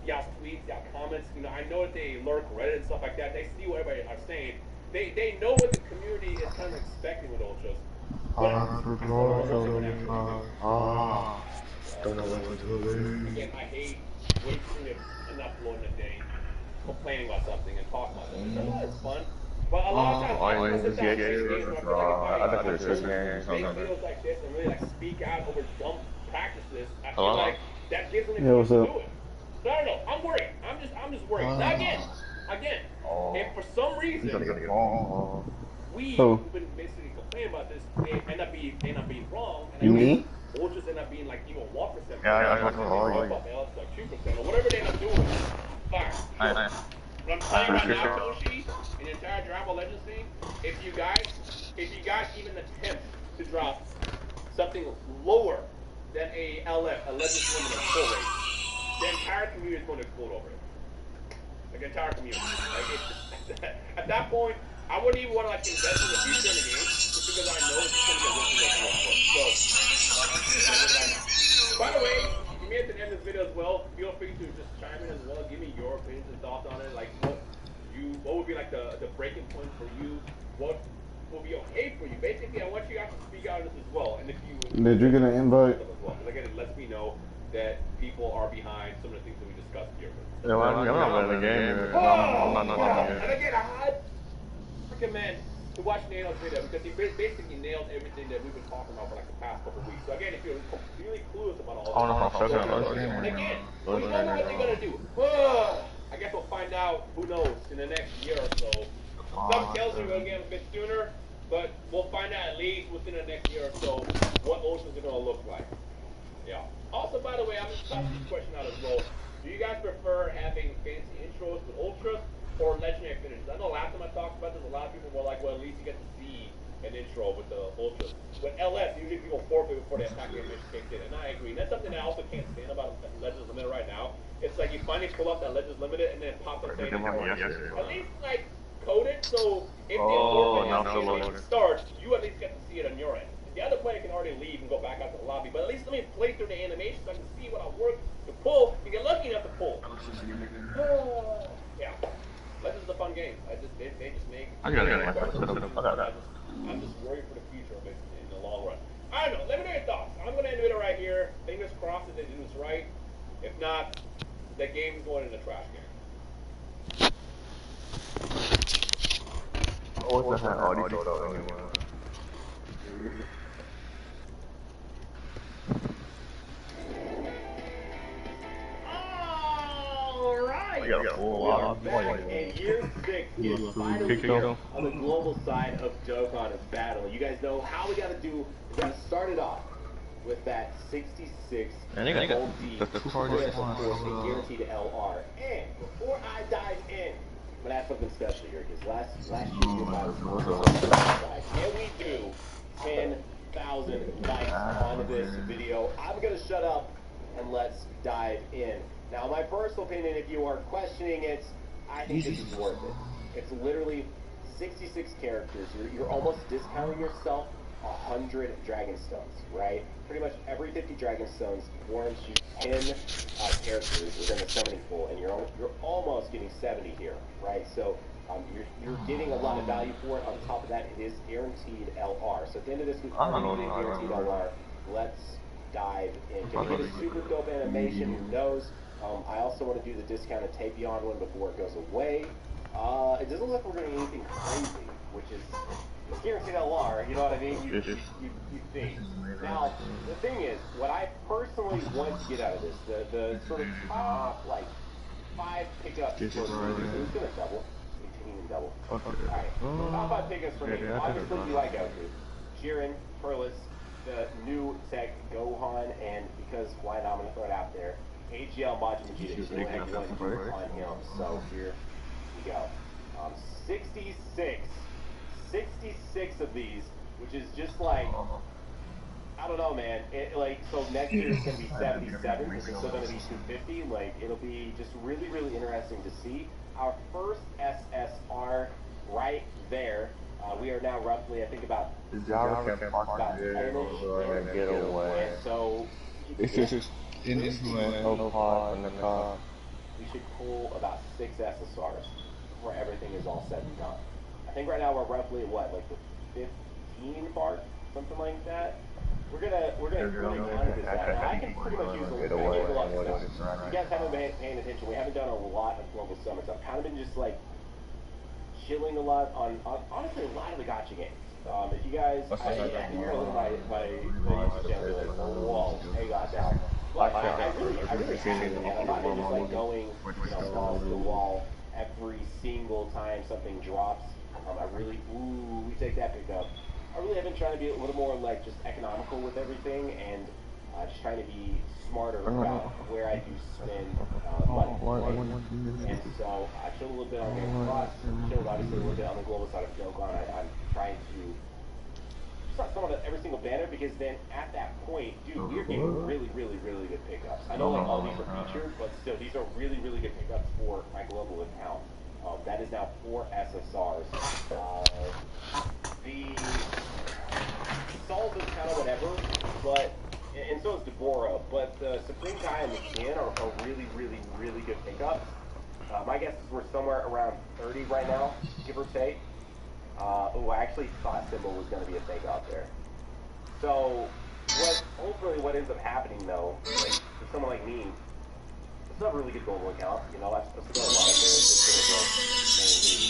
tweets, y'all comments. You know, I know that they lurk Reddit and stuff like that. They see what everybody are saying. They know what the community is kind of expecting with Ultras. But again, I hate wasting enough loading a day complaining about something and talking about it. I know it's fun. But a lot of times, I sit down and play games where I feel like if I make videos like this and really like speak out over dumb practices, I feel like that gives them an excuse to do it. So I don't know. I'm worried. I'm just worried. Now again, if for some reason we've been basically complaining about this, they end up being wrong, and ultras end up being like even 1%. Like 2% or whatever they end up doing. Fine. But I'm telling you right now, Toshi, and the entire Dragon Ball Legends thing, if you guys even attempt to drop something lower than a LF, a Legends Limited full rate, the entire community is going to explode over it. Like, the entire community. Like, at that point, I wouldn't even want to like invest in the future in the game, just because I know it's going to get worse. So, by the way, you may at the end of this video as well, feel free to just chime in as well, give me your opinions and thoughts on it, like what would be like the breaking point for you, what will be okay for you. Basically, I want you guys to speak out on this as well. And if you Did you get an invite? as well, because again, it lets me know that people are behind some of the things that we discussed here. Yeah, well, I'm not in the game. I'm not And again, I recommend to watch Nail's video because he basically nailed everything that we've been talking about for like the past couple of weeks. So again, if you're completely clueless about all this, and again, we don't know what they're gonna do. I guess we'll find out. Who knows in the next year or so. Some tells me we're gonna get a bit sooner, but we'll find out at least within the next year or so what Oceans are gonna look like. Yeah. Also, by the way, I'm just tossing this question out as well. Do you guys prefer having fancy intros with Ultras or legendary finishes? I know last time I talked about this, a lot of people were like, well, at least you get to see an intro with the Ultras. With LS, usually people forfeit before the attack animation kicks in, and I agree. And that's something I also can't stand about Legends Limited right now. It's like you finally pull up that Legends Limited and then it pops up saying at least like code it so if the forfeit starts, you at least get to see it on your end. The other player can already leave and go back out to the lobby, but at least let me play through the animation so I can see what I work to pull and get lucky enough to pull. Yeah. Legends is a fun game. They just make. I got that. I'm just worried for the future of it in the long run. I don't know. Let me know your thoughts. I'm gonna end it right here. Fingers crossed that they do this right. If not, the game's going in the trash can. What's that audio anyway? Alright! And year 6 is finally here on the global side of Dokkan's battle. You guys know how we gotta do. We gotta start it off with that 66 gold D, of course, a guaranteed LR. And before I dive in, I'm gonna have something special here because last year you guys can we do 10,000 likes on this video? I'm gonna shut up and let's dive in. Now, my personal opinion, if you are questioning it, I think this is worth it. It's literally 66 characters. You're almost discounting yourself 100 Dragon Stones, right? Pretty much every 50 Dragon Stones warrants you 10 characters within the summoning pool, and you're almost getting 70 here, right? So you're getting a lot of value for it. On top of that, it is guaranteed LR. So at the end of this week, you're getting guaranteed LR. Let's dive in. Can we get a super dope animation? Who knows? I also want to do the discounted Tapion one before it goes away. It doesn't look like we're going to get anything crazy, which is it's guaranteed LR, you know what I mean? You think. Now, the thing is, what I personally want to get out of this, the sort of top, like, 5 pickups for me, who's going to double? 18 and double. Alright, top 5 pickups for me. Obviously, you like Goku, Jiren, Perlis, the new tech Gohan, and because why not, I'm going to throw it out there. AGL Majin Vegeta, you only have one use on him, so here we go. 66 of these, which is just like, I don't know, man. So next year it's going to be 77, because it's still going to be 250. Like, it'll be just really, really interesting to see. Our first SSR right there. We are now roughly, I think, about 10-ish. Get away. And so, It's just in this on the car. We should pull about 6 SSRs before everything is all said and done. I think right now we're roughly at what, like the 15 mark, something like that. We're gonna really monitor this out. Now, I can pretty much use a lot of stuff. You guys haven't been paying attention. We haven't done a lot of global summits. I've kind of been just like chilling a lot on honestly a lot of the gacha games. If you guys, you're gonna look at my YouTube channel and be like, oh, whoa, hey, goddamn. But I really haven't, and I'm not just like going, balls to the wall every single time something drops. We take that pickup. I really have been trying to be a little more like just economical with everything and just trying to be smarter about where I do spend money. And so I chilled a little bit on Game Cross, chilled obviously a little bit on the global side of Dokkan. I'm trying to start some of every single banner because then at that point, dude, we're getting really, really, really good pickups. I know like all these are featured, but still these are really, really good pickups for my global account. That is now 4 SSRs. The Salt is kind of whatever, but and so is Deborah, but the Supreme Kai and the Skin are really, really, really good pickups. My guess is we're somewhere around 30 right now, give or take. I actually thought Symbol was going to be a fake out there. So, what ends up happening though, like, for someone like me, it's not a really good global account. You know, I've still got a lot of players that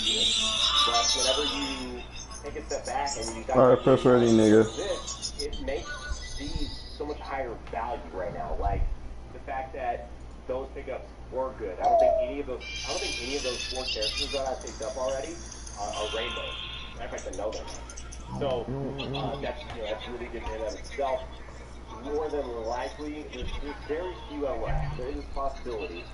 but whenever you take a step back and you Alright, press ready, nigga. this, it makes these so much higher value right now. Like the fact that those pickups were good. I don't think any of those 4 characters that I picked up already are rainbow. Matter of fact, I know them. So that's really good in and of itself. More than likely, there's very few LR. There is this possibility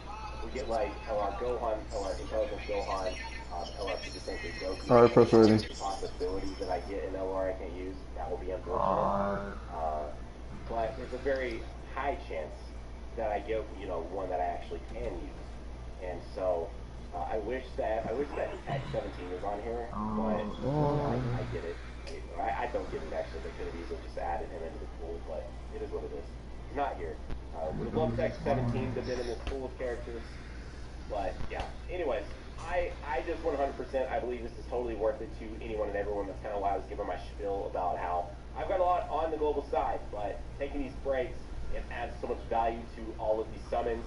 we get like LR Gohan, LR Intelligence Gohan, LR Super Saiyan Goku. Alright, press ready. Possibilities that I get in LR I can't use. That will be unfortunate. But there's a very high chance that I get one that I actually can use. And so I wish that X17 was on here, but I get it. I don't get it actually. They could have easily just added him into the pool, but it is what it is. He's not here. Would have loved X17 to have been in this pool of characters, but yeah. Anyways, I just 100% I believe this is totally worth it to anyone and everyone. That's kind of why I was giving my spiel about how I've got a lot on the global side, but taking these breaks, it adds so much value to all of these summons.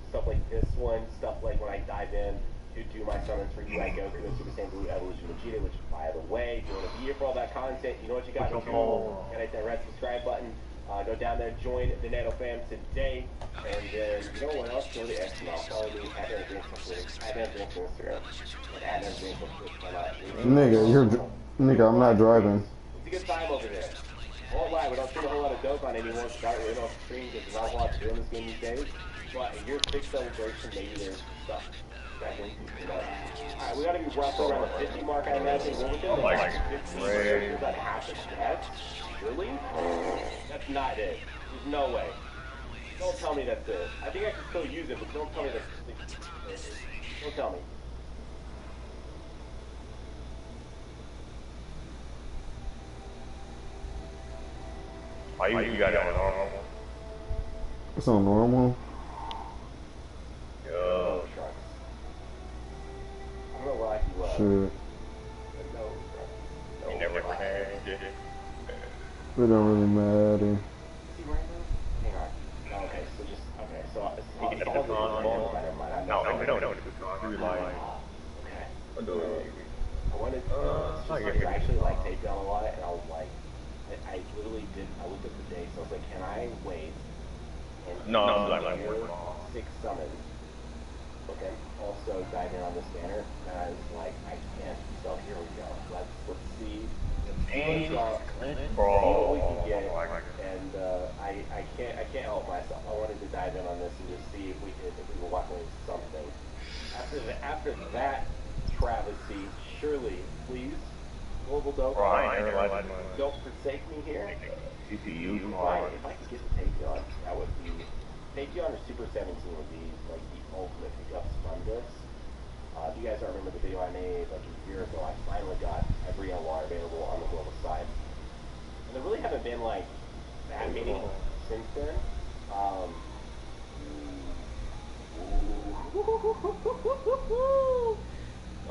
Stuff like this one, stuff like when I dive in to do my summons for UI Goku and Super Saiyan Blue Evolution Vegeta, which, by the way, if you want to be here for all that content, you know what you got to do. Gotta hit that red subscribe button. Go down there, join the NATO fam today, and then you know what else? Go to X now. Follow me at Instagram, and at Nigga, I'm not driving. It's a good time over there. Won't lie, we don't see a whole lot of dope on anyone. Got it right off stream because there's not a lot to do in this game these days. But in year 6 celebration, maybe there's stuff. Definitely. Alright, we gotta be roughly around the 50 mark, I imagine. What was it? Like 15 characters that happen. Really? That's not it. There's no way. Don't tell me that's it. I think I can still use it, but don't tell me that's it. Don't tell me. Why you got it on normal? It's on normal. Yo. I don't know where I can go. Shit. You never had it. It don't really matter. Hang on. Okay, so just okay. So You get the on. No, okay. I wanted to actually like take down a lot, and I was like, I literally did. I looked at the dates. I was like, can I wait? And No, like 6 summons, but then also dive in on this banner. And I was like, I can't. So here we go. Let's see. See what we can get. And I can't help myself. I wanted to dive in on this and just see if we were walking into something. After that travesty, surely, please, global dope. Don't forsake me here. If I could get the Takeon, that would be Takeon or Super 17 would be like the ultimate pickups from this. If you guys don't remember the video I made like a year ago, I finally got every LR available on the global side. And there really haven't been like that many since then.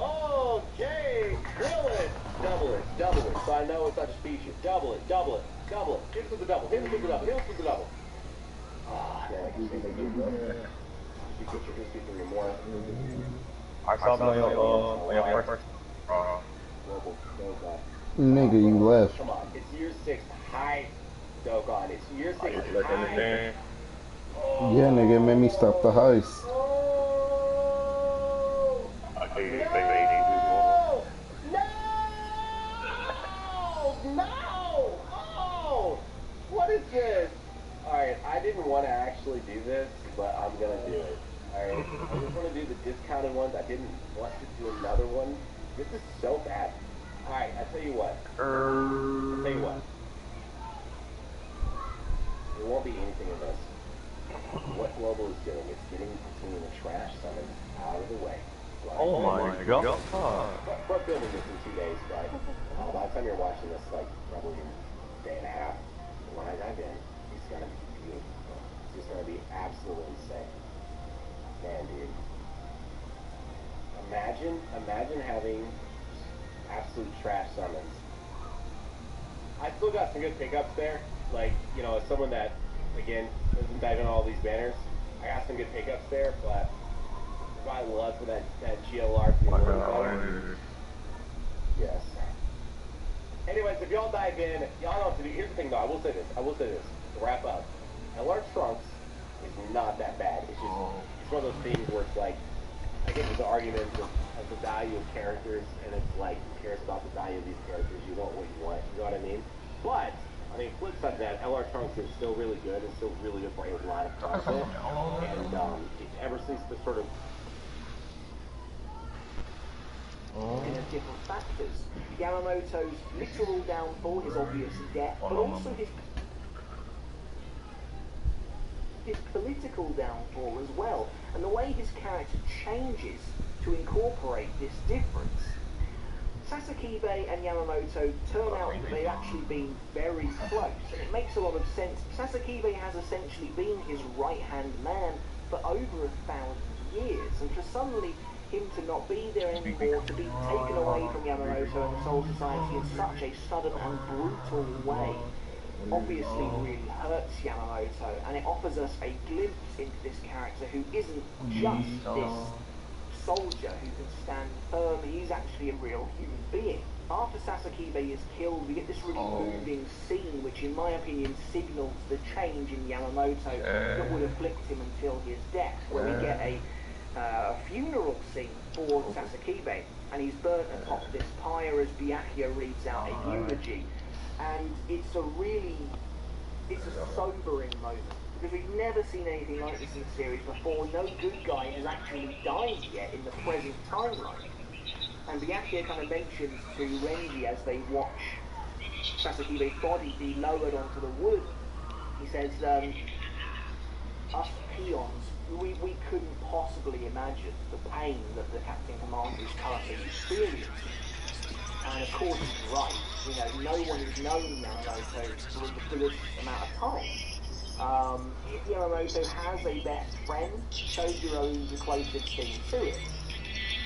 Okay, Coolin, double it. So I know it's not just feature. Double it. Hit us with the double. Ah, man, I can see the more. I saw them on your first. Nigga, you left. Come on, it's year 6 high Dokkan. It's year 6 high. Yeah, nigga, it made me stop the heist. No! Oh! What is this? Alright, I didn't want to actually do this, but I'm gonna do it. Alright, I just want to do the discounted ones. I didn't want to do another one. This is so bad. Alright, I tell you what. There won't be anything in this. What Global is doing, it's getting between the trash summons out of the way. Like, oh my god. We're building this in 2 days, right? By the time you're watching this, like, probably a day and a half, when I dive in, it's gonna be beautiful. It's just gonna be absolutely insane. Man, dude. Imagine having absolute trash summons. I still got some good pickups there. Like, you know, as someone that, again, isn't bagging all these banners, I got some good pickups there, but my luck with that GLR being a little better. Yes. Anyways, if y'all dive in, y'all know what to do. Here's the thing, though. I will say this. To wrap up. LR Trunks is not that bad. It's just it's one of those things where it's like, I get into the arguments of the value of characters, and it's like, who cares about the value of these characters? You want what you want. You know what I mean? But, I mean, flip side of that, LR Trunks is still really good. It's still really good for a lot of content. And ever since the sort of in different factors. Yamamoto's literal downfall, his obvious death, but also his political downfall as well, and the way his character changes to incorporate this difference. Sasakibe and Yamamoto turn out that they've actually been very close, and it makes a lot of sense. Sasakibe has essentially been his right-hand man for over 1,000 years, and for suddenly him to not be there anymore, to be taken away from Yamamoto and the Soul Society in such a sudden and brutal way, obviously really hurts Yamamoto, and it offers us a glimpse into this character who isn't just this soldier who can stand firm, he's actually a real human being. After Sasakibe is killed, we get this really moving scene, which in my opinion signals the change in Yamamoto that would afflict him until his death, where we get a funeral scene for Sasakibe, and he's burnt atop this pyre as Byakuya reads out a eulogy, and it's a sobering moment, because we've never seen anything like this in the series before. No good guy has actually died yet in the present timeline, and Byakuya kind of mentions to Renji as they watch Sasakibe's body be lowered onto the wood, he says, us peons, we couldn't possibly imagine the pain that the Captain Commander is currently experiencing. And of course he's right. You know, no one has known Yamamoto for a ridiculous amount of time. Yamamoto has a best friend, Shojiro is the closest thing to it.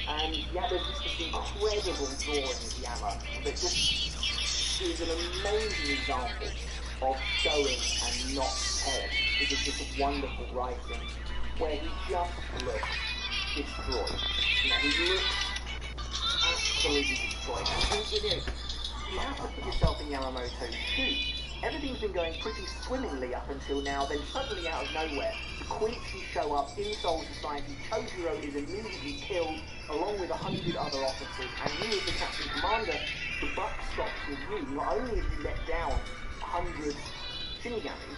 And yeah, there's just this incredible drawing of Yama that just is an amazing example of showing and not telling. It is just wonderful writing, where he just looks destroyed. You know, he looks absolutely destroyed. And you have to put yourself in Yamamoto's shoes. Everything's been going pretty swimmingly up until now, then suddenly out of nowhere, the Quincy show up in Soul Society, Chojiro is immediately killed, along with 100 other officers, and you as the Captain Commander, the buck stops with you. Not only have you let down 100 Shinigami,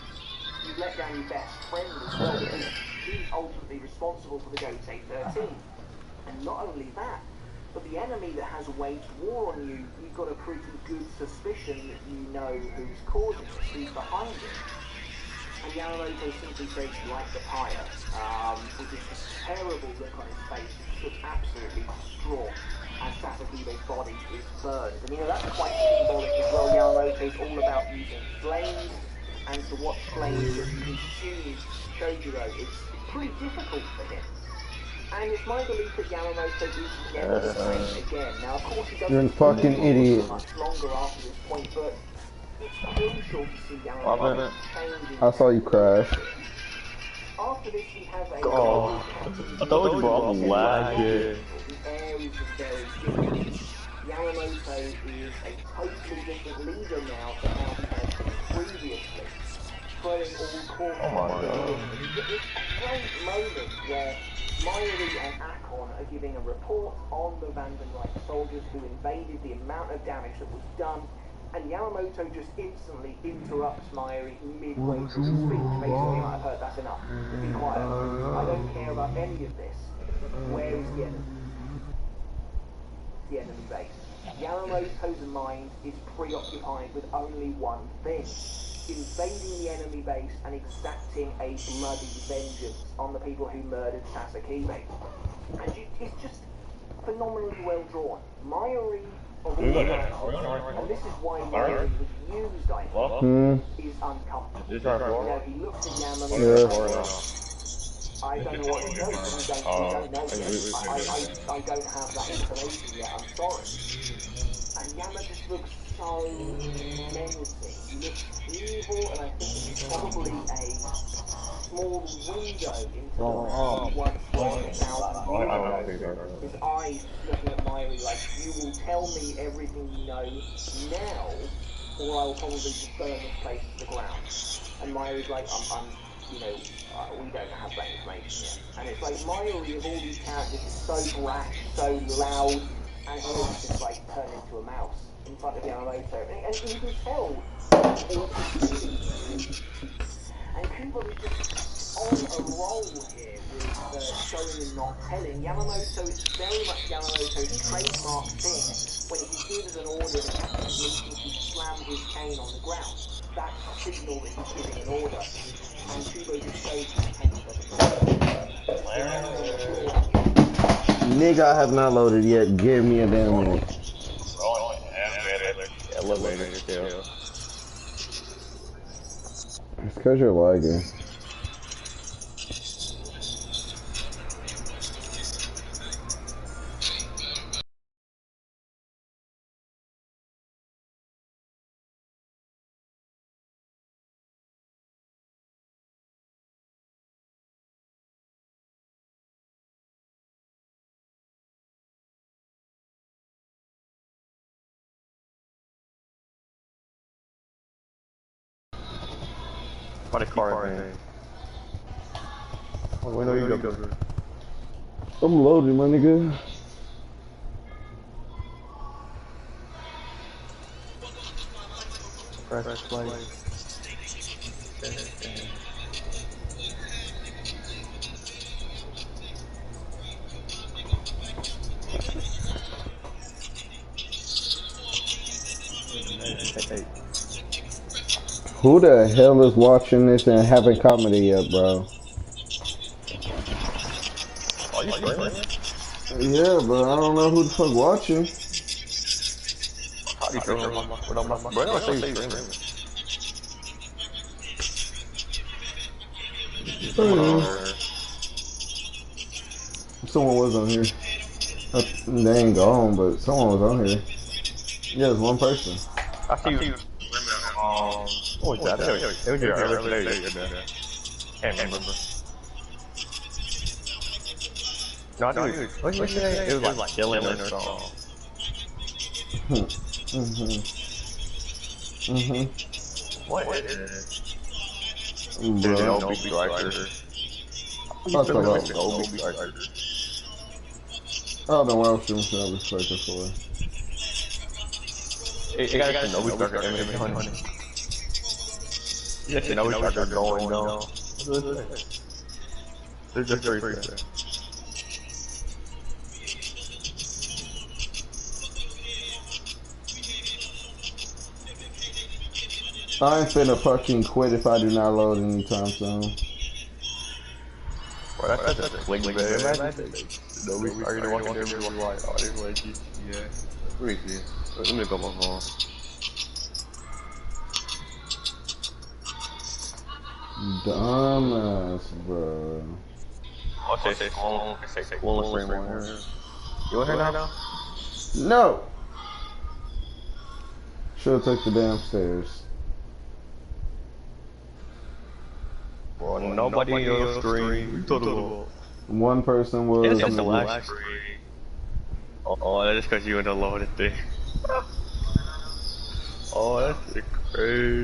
you've let down your best friend as well, because he's ultimately responsible for the Gotei 13. And not only that, but the enemy that has waged war on you, you've got a pretty good suspicion that you know who's causing it, who's behind it. And Yamamoto simply says, like the pyre, with this terrible look on his face, he's just absolutely distraught as Sasakibe's body is burned. And you know, that's quite symbolic as well. Yamamoto's all about using flames, and to watch flames just consume Chojiro, it's pretty difficult for him. And it's my belief that Yamamoto is never the same again. Now, of course, he doesn't. You're a fucking idiot. Much longer after this point, but it's crucial to see Yamamoto changing. I saw you crash. After this, we have a. I told you, bro, I'm lagging. The air is very different. Yamamoto is a totally different leader now to how he has been previously. Spreading all corners. Oh my god. This great moment where Mayuri and Akon are giving a report on the Vandenreich soldiers who invaded, the amount of damage that was done, and Yamamoto just instantly interrupts Mayuri midway through his speech, basically like, I've heard, that's enough, be quiet, I don't care about any of this, where is the enemy? The enemy base. Yamamoto's mind is preoccupied with only one thing: invading the enemy base and exacting a bloody vengeance on the people who murdered Sasakibe. And it's just phenomenally well drawn. Mayuri, of all and this is why Mayuri was used, I think, is uncomfortable. You know, he looks at Yamamoto. I don't know what he knows, we don't know yet. I don't have that information yet, I'm sorry. Yama just looks so menacing. He looks evil, and I think it's probably a small window into the man he once was 1,000 years ago. His eyes just looking at Miley like, you will tell me everything you know now, or I'll probably just burn this place to the ground. And Miley's like, we don't have that information yet. And it's like, Miley of all these characters is so brash, so loud, and he's just like turned into a mouse in front of Yamamoto. And you can tell and Kubo is just on a roll here with showing and not telling. Yamamoto is very much Yamamoto's trademark thing. When he's given an order in a captain's meeting to slam his cane on the ground, that's a signal that he's giving an order. And Kubo just shows his cane doesn't Nigga, I have not loaded yet. Give me a damn minute. Elevator still. It's because you're lagging. What a car, man. When are you go? I'm loading, my nigga. Press play. Who the hell is watching this and haven't commented yet, bro? Are you streaming? Yeah, but I don't know who the fuck watching. How do you stream? Bro, I don't say you streaming. Someone was on here. They ain't gone, but someone was on here. Yeah, it's one person. I see you. What was that? It was your earlier today. Can't remember. No, I think what was it? It was like Dylan or something. What is it? Bro. No striker. I'll talk about no striker. I don't know what else you should have a striker for. It got no striker every honey. Yes, no striker going down. They're just very fair. I ain't finna fucking quit if I do not load anytime soon. Bro, that's a quick bag. No, we are gonna walk in there and be like, oh, this way, yeah. Let me go my phone. Dumbass, bro. I'll say Coolin frame right here. You in here now? No! Should've took the damn stairs. Bro, nobody on your screen. One person was. It's the last screen. Oh, that's because you in the loaded thing. Oh, that's crazy.